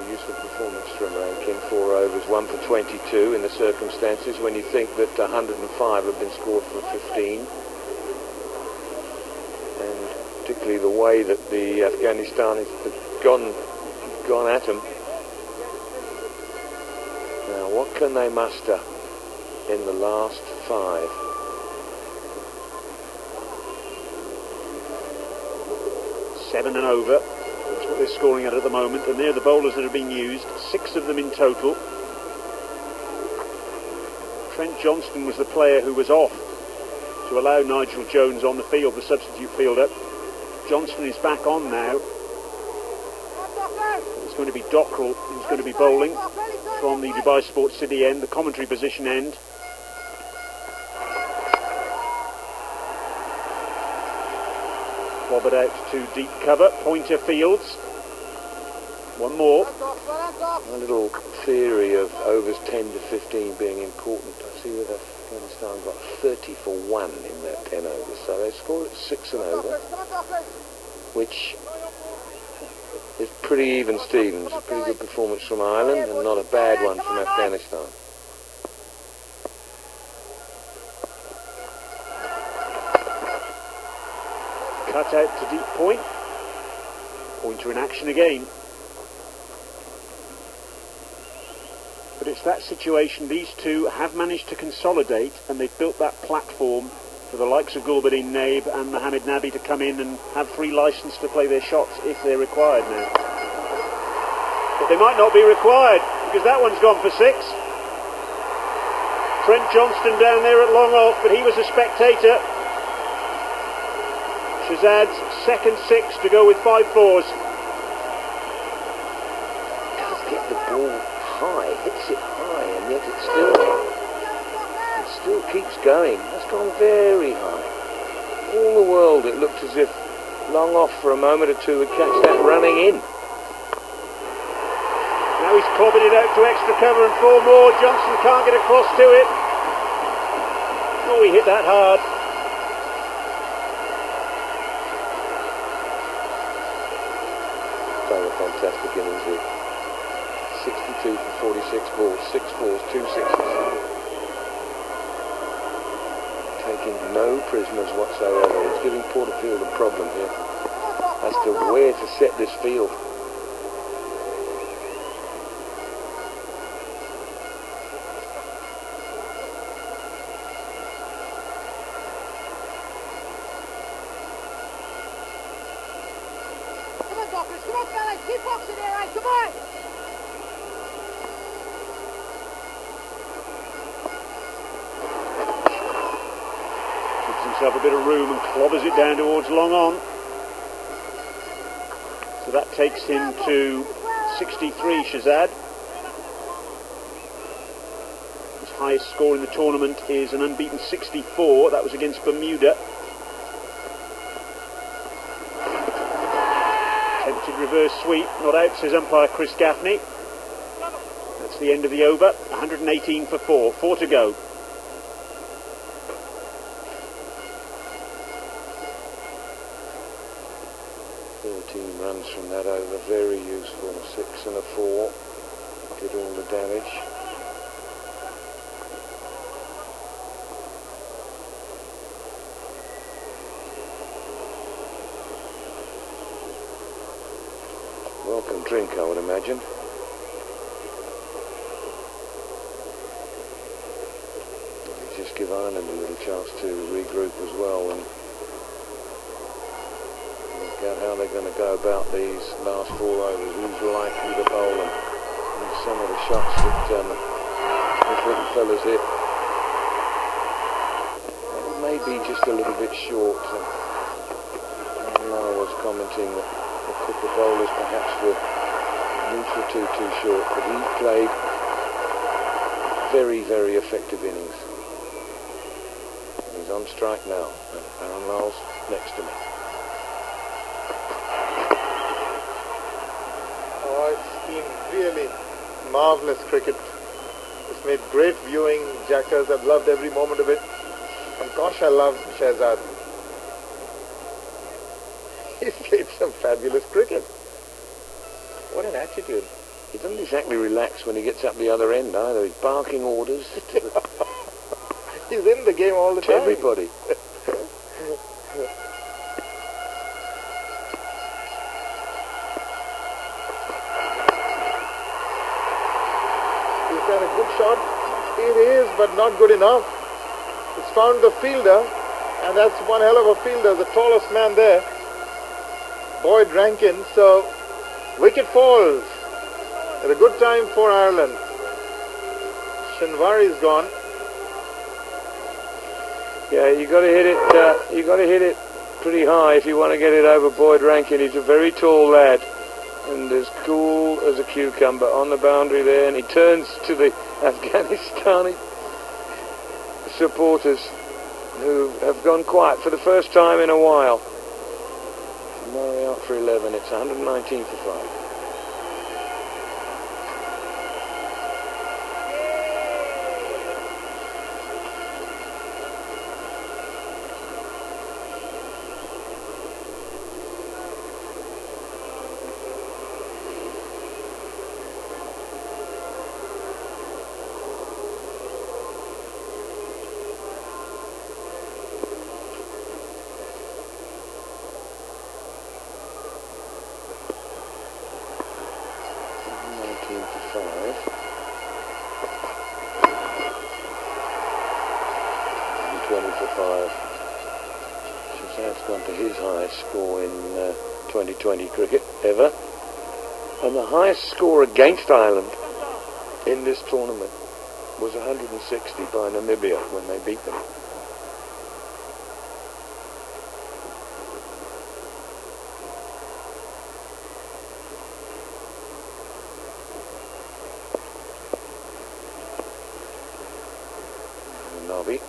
useful performance from Rankin, 4 overs, 1 for 22 in the circumstances when you think that 105 have been scored from 15. And particularly the way that the Afghanistanis have gone at them. Now, what can they muster in the last 5? 7 and over. That's what they're scoring at the moment, and they're the bowlers that are being used. 6 of them in total. Trent Johnston was the player who was off to allow Nigel Jones on the field, the substitute fielder. Johnston is back on now. It's going to be Dockrell who's going to be bowling from the Dubai Sports City end, the commentary position end. Bob it out to deep cover. Pointer fields. One more. A little theory of overs 10 to 15 being important. I see that Afghanistan got 30 for 1 in that 10 overs. So they scored at 6 and over, which is pretty even Stevens. A pretty good performance from Ireland and not a bad one from Afghanistan. Cut out to deep point. Pointer in action again. But it's that situation, these two have managed to consolidate, and they've built that platform for the likes of Gulbuddin Naib and Mohammed Nabi to come in and have free licence to play their shots if they're required now. But they might not be required. because that one's gone for 6. Trent Johnston down there at long off, but he was a spectator. Shahzad's second 6 to go with 5 fours. Does get the ball high, hits it high, and yet it still keeps going. That's gone very high. All the world, it looked as if long off for a moment or two would catch that running in. Now he's clobbing it out to extra cover and 4 more. Johnson can't get across to it. Oh, he hit that hard. Playing a fantastic innings here. 62 for 46 balls, 6 fours, 2 sixes. Taking no prisoners whatsoever. He's giving Porterfield a problem here as to where to set this field. Come on, Dockers. Come on, fellas. Keep boxing there, right? Come on. Himself a bit of room and clobbers it down towards long on. So that takes him to 63, Shahzad. His highest score in the tournament is an unbeaten 64. That was against Bermuda. Attempted reverse sweep, not out, says umpire Chris Gaffney. That's the end of the over. 118 for 4. 4 to go. 13 runs from that over, very useful. 6 and a 4 did all the damage. Welcome drink, I would imagine. Just give Ireland a little chance to regroup as well and out how they're going to go about these last 4 overs, who's likely to bowl them, and some of the shots that this little fella's hit may be just a little bit short. I was commenting that the bowlers perhaps were an inch or two too short, but he played very, very effective innings. He's on strike now, and Aaron Lyle's next to me. Really marvellous cricket. It's made great viewing. Jackers, I've loved every moment of it. And gosh, I love Shahzad. He's played some fabulous cricket. What an attitude. He doesn't exactly relax when he gets up the other end either. He's barking orders. He's in the game all the time. Everybody. Shot, it is, but not good enough. It's found the fielder, and that's one hell of a fielder, the tallest man there, Boyd Rankin. So wicket falls at a good time for Ireland. Shinwari's gone. Yeah, you got to hit it. You got to hit it pretty high if you want to get it over Boyd Rankin. He's a very tall lad and as cool as a cucumber on the boundary there, and he turns to the Afghanistani supporters who have gone quiet for the first time in a while. Murray out for 11. It's 119 for 5. Shahzad's gone to his highest score in 2020 cricket ever, and the highest score against Ireland in this tournament was 160 by Namibia when they beat them. Nobby,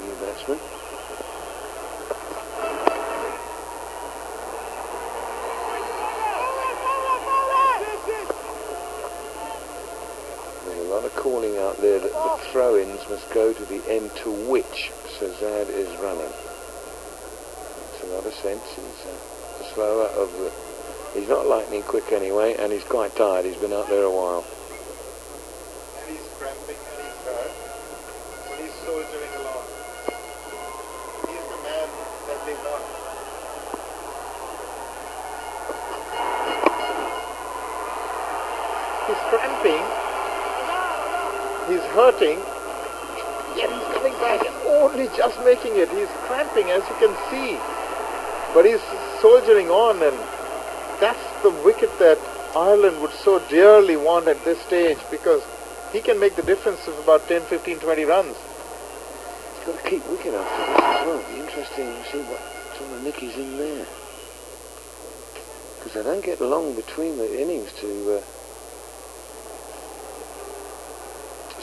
new batsman. There's a lot of calling out there that the throw-ins must go to the end to which Shahzad is running. Makes a lot of sense. He's the slower of the... He's not lightning quick anyway, and he's quite tired. He's been out there a while. And he's cramping and he's hurt, but he's soldiering along. He's the man that they want. He's cramping, he's hurting, yet he's coming back and only just making it. He's cramping, as you can see, but he's soldiering on, and that's the wicket that Ireland would so dearly want at this stage, because he can make the difference of about 10, 15, 20 runs. He's got to keep wicket after this as well. It'll be interesting to see what sort of nick is in there. Because they don't get long between the innings to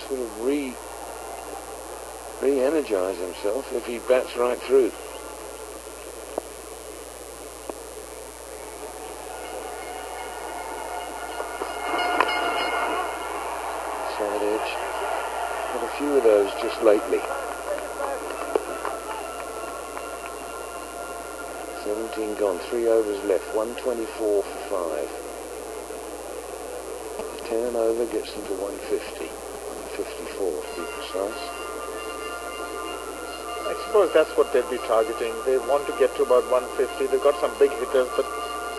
sort of re-energise himself if he bats right through. Side edge. Had a few of those just lately. 17 gone, 3 overs left, 124 for 5. 10 over gets them to 150. 154 to be precise. I suppose that's what they'd be targeting. They want to get to about 150. They've got some big hitters, but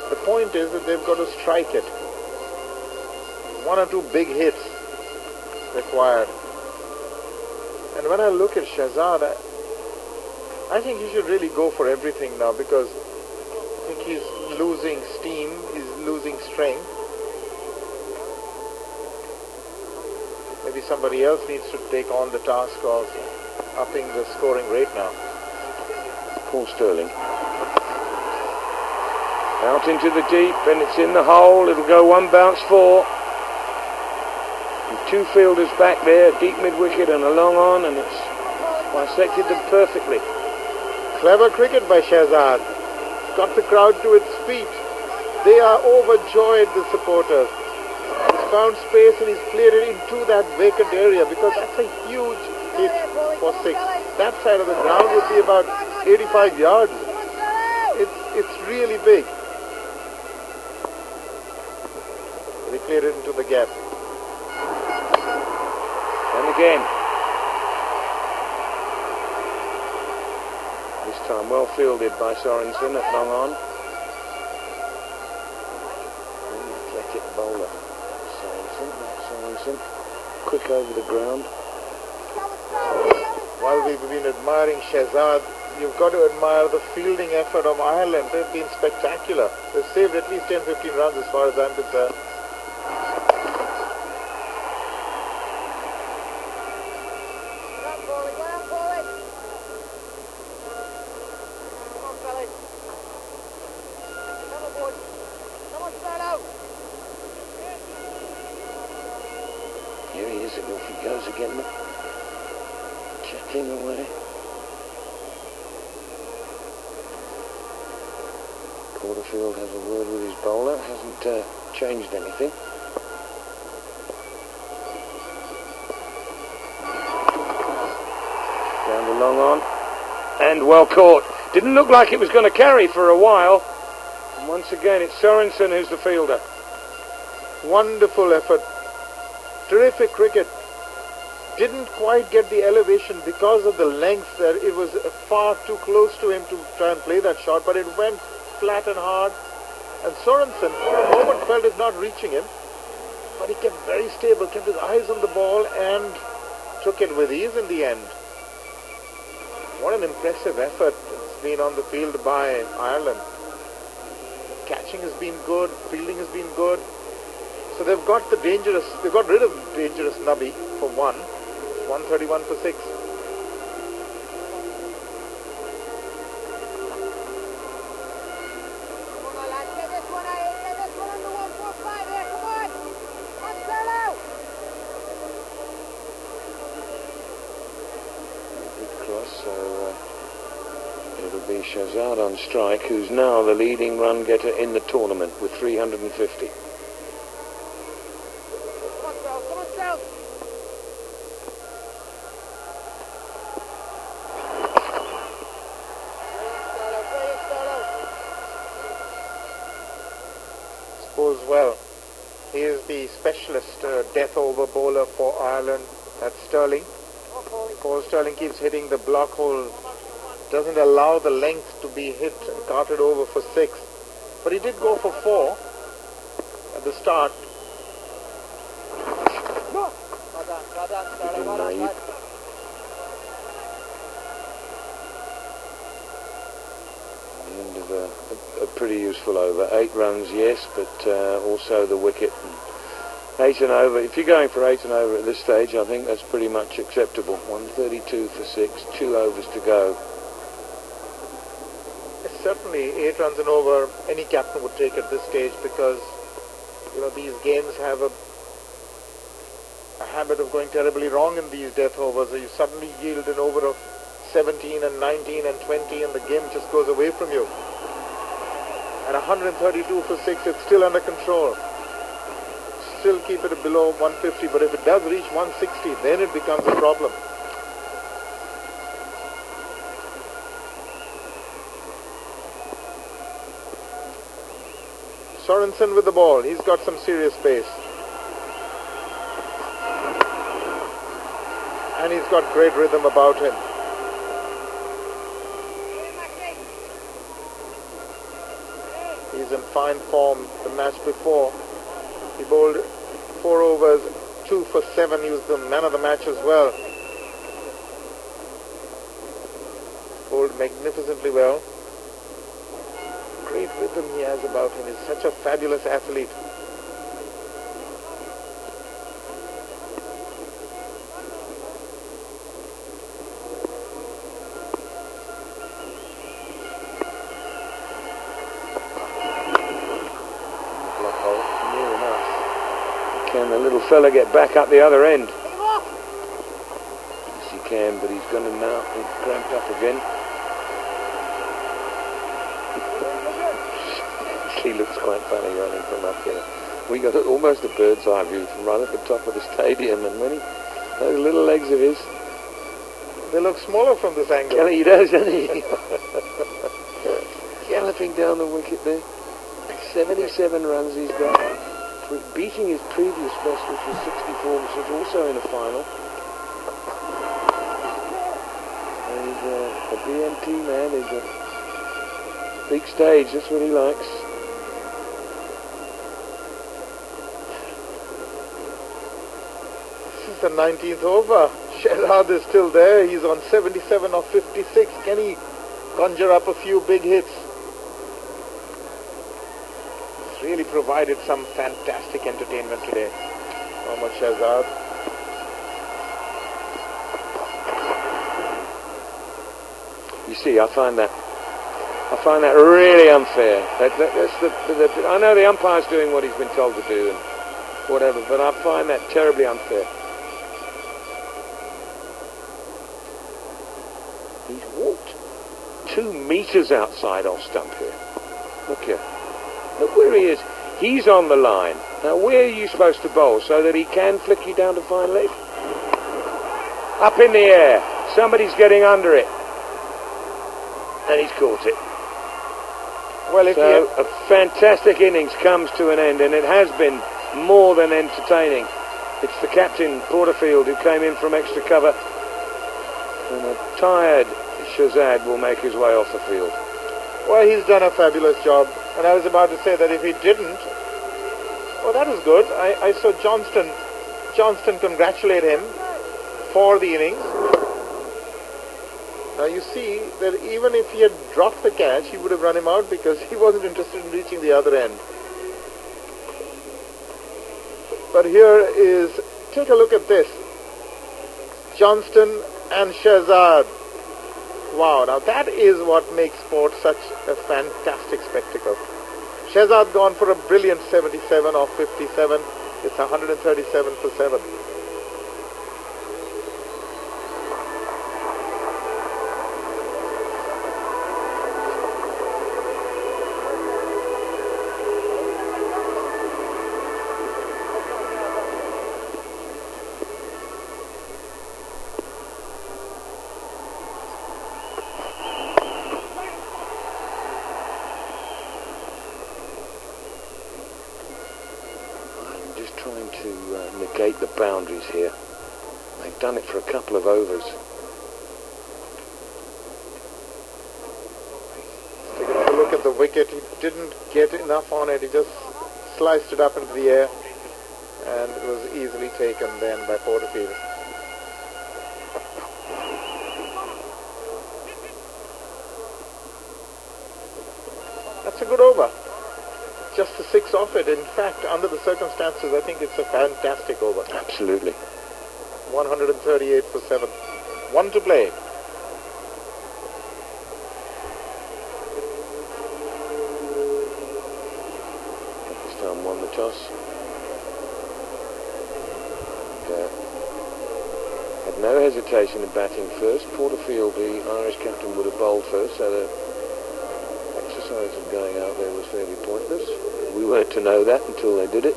the point is that they've got to strike it. 1 or 2 big hits required. And when I look at Shahzad, I think he should really go for everything now, because I think he's losing steam, he's losing strength. Maybe somebody else needs to take on the task of upping the scoring rate now. Paul Sterling. Out into the deep, and it's in the hole. It'll go 1 bounce 4. And 2 fielders back there, deep mid-wicket and a long on, and it's bisected them perfectly. Clever cricket by Shahzad. Got the crowd to its feet. They are overjoyed, the supporters. He's found space and he's cleared it into that vacant area, because that's a huge hit for 6. That side of the ground would be about 85 yards. It's really big. They cleared it into the gap. And again. This time well fielded by Sorensen at long on. Really athletic bowler. Sorensen. Quick over the ground. While we've been admiring Shahzad, you've got to admire the fielding effort of Ireland. They've been spectacular. They've saved at least 10-15 runs as far as I'm concerned. Here he is, and off he goes again. Chatting away. Porterfield has a word with his bowler, hasn't changed anything. Down the long on, and well caught. Didn't look like it was going to carry for a while. And once again, it's Sorensen who's the fielder. Wonderful effort. Terrific cricket. Didn't quite get the elevation because of the length there. It was far too close to him to try and play that shot, but it went flat and hard. And Sorensen, for a moment, felt it not reaching him, but he kept very stable, kept his eyes on the ball, and took it with ease in the end. What an impressive effort it's been on the field by Ireland. Catching has been good, fielding has been good. So they've got rid of the dangerous nubby for 131 for 6. Come on, lads, get this one out. Get this one under 145 here. Come on. On solo. Good cross, so it'll be Shahzad on strike, who's now the leading run getter in the tournament with 350. Scores well. He is the specialist death over bowler for Ireland. That's Sterling. Paul Sterling keeps hitting the block hole. Doesn't allow the length to be hit and carted over for 6. But he did go for 4 at the start. Well done, Sterling. Well done, bud. The end of a pretty useful over. 8 runs, yes, but also the wicket. 8 and over. If you're going for 8 and over at this stage, I think that's pretty much acceptable. 132 for 6, 2 overs to go. Certainly 8 runs and over any captain would take at this stage, because these games have a habit of going terribly wrong in these death overs. You suddenly yield an over of 17 and 19 and 20 and the game just goes away from you. At 132 for 6, it's still under control. Still keep it below 150, but if it does reach 160, then it becomes a problem. Sorensen with the ball. He's got some serious pace. And he's got great rhythm about him. He's in fine form. The match before, he bowled 4 overs, 2 for 7. He was the man of the match as well. Bowled magnificently well. Great rhythm he has about him. He's such a fabulous athlete. Block hole, near enough. Can the little fella get back up the other end? Yes, he can, but he's going to now. He's cramped up again. He looks quite funny running from up here. We got almost a bird's eye view from right at the top of the stadium, and when those little legs of his, they look smaller from this angle. Yeah, he does, doesn't he? Galloping down the wicket there. 77 runs he's got, beating his previous best, which was 64, which was also in a final. And he's a BMT man. He's a big stage. That's what he likes. The 19th over. Shahzad is still there. He's on 77 of 56. Can he conjure up a few big hits? It's really provided some fantastic entertainment today. Mohammad Shahzad. You see, I find that really unfair. I know the umpire's doing what he's been told to do and whatever, but I find that terribly unfair. He's walked 2 meters outside off stump here. Look here. Look where he is. He's on the line. Now where are you supposed to bowl so that he can flick you down to fine leg? Up in the air. Somebody's getting under it. And he's caught it. Well, if so a fantastic innings comes to an end, and it has been more than entertaining. It's the captain, Porterfield, who came in from extra cover. And a tired Shahzad will make his way off the field. Well, he's done a fabulous job. And I was about to say that if he didn't, well, that was good. I saw Johnston congratulate him for the innings. Now you see that even if he had dropped the catch, he would have run him out because he wasn't interested in reaching the other end. But here is, take a look at this. Johnston and Shehzad. Wow, now that is what makes sport such a fantastic spectacle. Shehzad gone for a brilliant 77 off 57. It's 137 for 7. Trying to negate the boundaries here. They've done it for a couple of overs. Taking a look at the wicket, he didn't get enough on it, he just sliced it up into the air, and it was easily taken then by Porterfield. That's a good over. Just the 6 off it. In fact, under the circumstances, I think it's a fantastic over. Absolutely. 138 for 7. 1 to play. Pakistan won the toss. Had no hesitation in batting first. Porterfield, the Irish captain, would have bowled first, so the exercise of going out there was fairly pointless. We weren't to know that until they did it.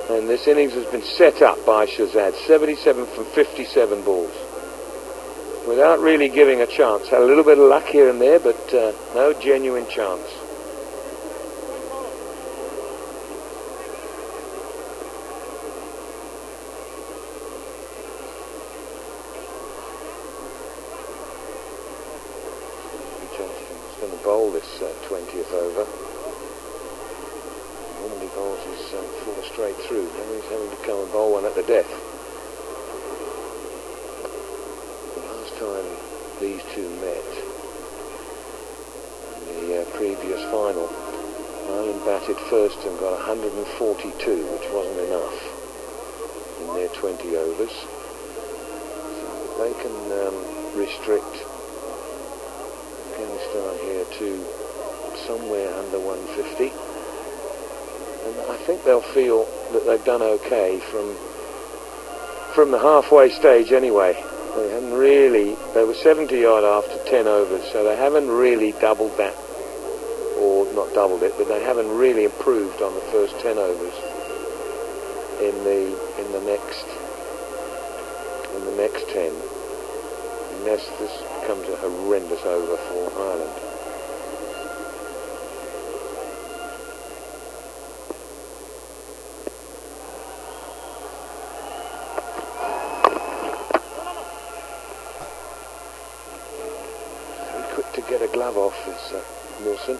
And this innings has been set up by Shehzad. 77 from 57 balls. Without really giving a chance. Had a little bit of luck here and there, but no genuine chance. Johnston's going to bowl this 20th over. Normally bowls his 4 straight through. Now he's having to come and bowl one at the death. The last time these two met in the previous final, Ireland batted first and got 142, which wasn't enough in their 20 overs. So they can restrict Afghanistan here to somewhere under 150. And I think they'll feel that they've done okay from the halfway stage anyway. They haven't really, they were 70 odd after 10 overs, so they haven't really doubled that, or not doubled it, but they haven't really improved on the first 10 overs in the next 10. Unless this becomes a horrendous over for Ireland. To get a glove off is Wilson.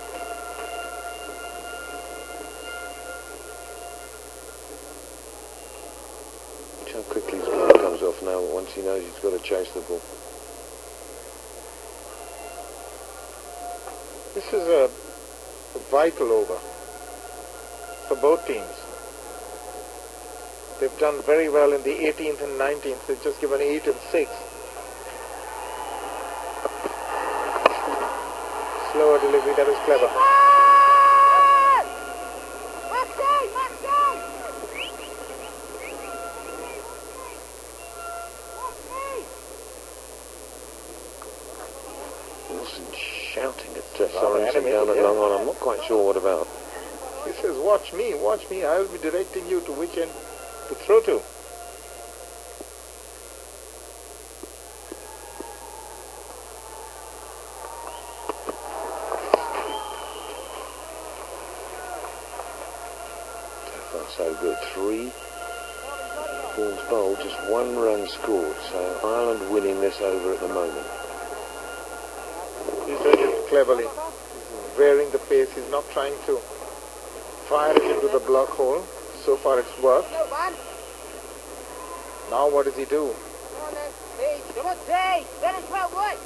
Watch how quickly his glove comes off now once he knows he's got to chase the ball. This is a vital over for both teams. They've done very well in the 18th and 19th. They've just given 8 and 6. Slower delivery, that was clever. Wilson shouting at Sorensen down at long on. I'm not quite sure what about. He says, watch me, I'll be directing you to which end to throw to. So good. 3 balls bowled, just 1 run scored. So Ireland winning this over at the moment. He's doing it cleverly. He's varying the pace. He's not trying to fire it into the block hole. So far it's worked. Now what does he do? Come on, Tay. Let us well, what?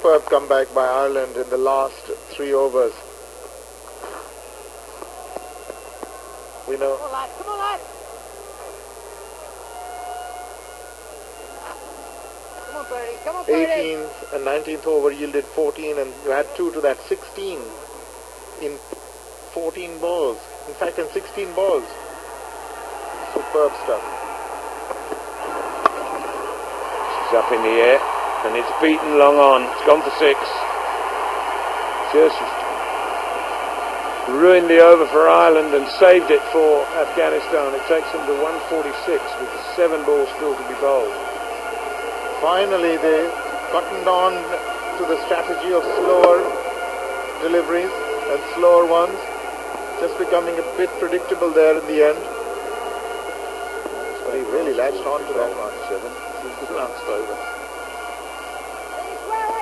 superb comeback by Ireland in the last 3 overs. We know. Come on, lad. Come on, lad. Come on, Birdie. Come on, Birdie. 18th and 19th over yielded 14, and you add 2 to that, 16 in 14 balls. In fact, in 16 balls. Superb stuff. She's up in the air, and it's beaten long on. It's gone for 6. Just ruined the over for Ireland and saved it for Afghanistan. It takes them to 146 with 7 balls still to be bowled. Finally, they cottoned on to the strategy of slower deliveries and slower ones, just becoming a bit predictable there in the end. But he really latched on to that one. 7 since the last over.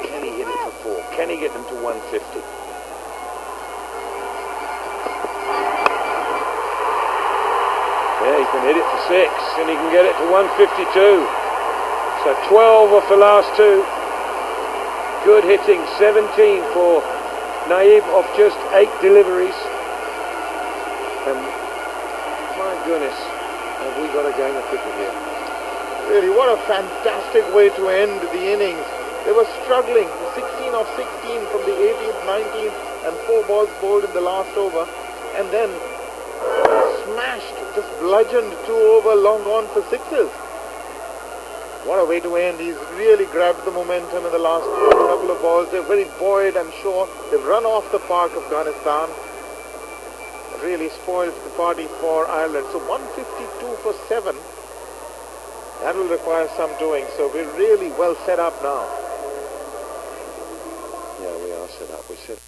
Can he hit it for 4? Can he get them to 150? Yeah, he can hit it for 6, and he can get it to 152. So 12 off the last 2. Good hitting, 17 for Naib off just 8 deliveries. And my goodness, have we got a game of cricket here. Really, what a fantastic way to end the innings. They were struggling, 16 of 16 from the 18th, 19th, and 4 balls bowled in the last over. And then smashed, just bludgeoned 2 over, long on for 6s. What a way to end. He's really grabbed the momentum in the last couple of balls. They're very buoyed, I'm sure. They've run off the park, Afghanistan. Really spoiled the party for Ireland. So 152 for 7. That will require some doing. So we're really well set up now. Yeah, we are set up. We're set up.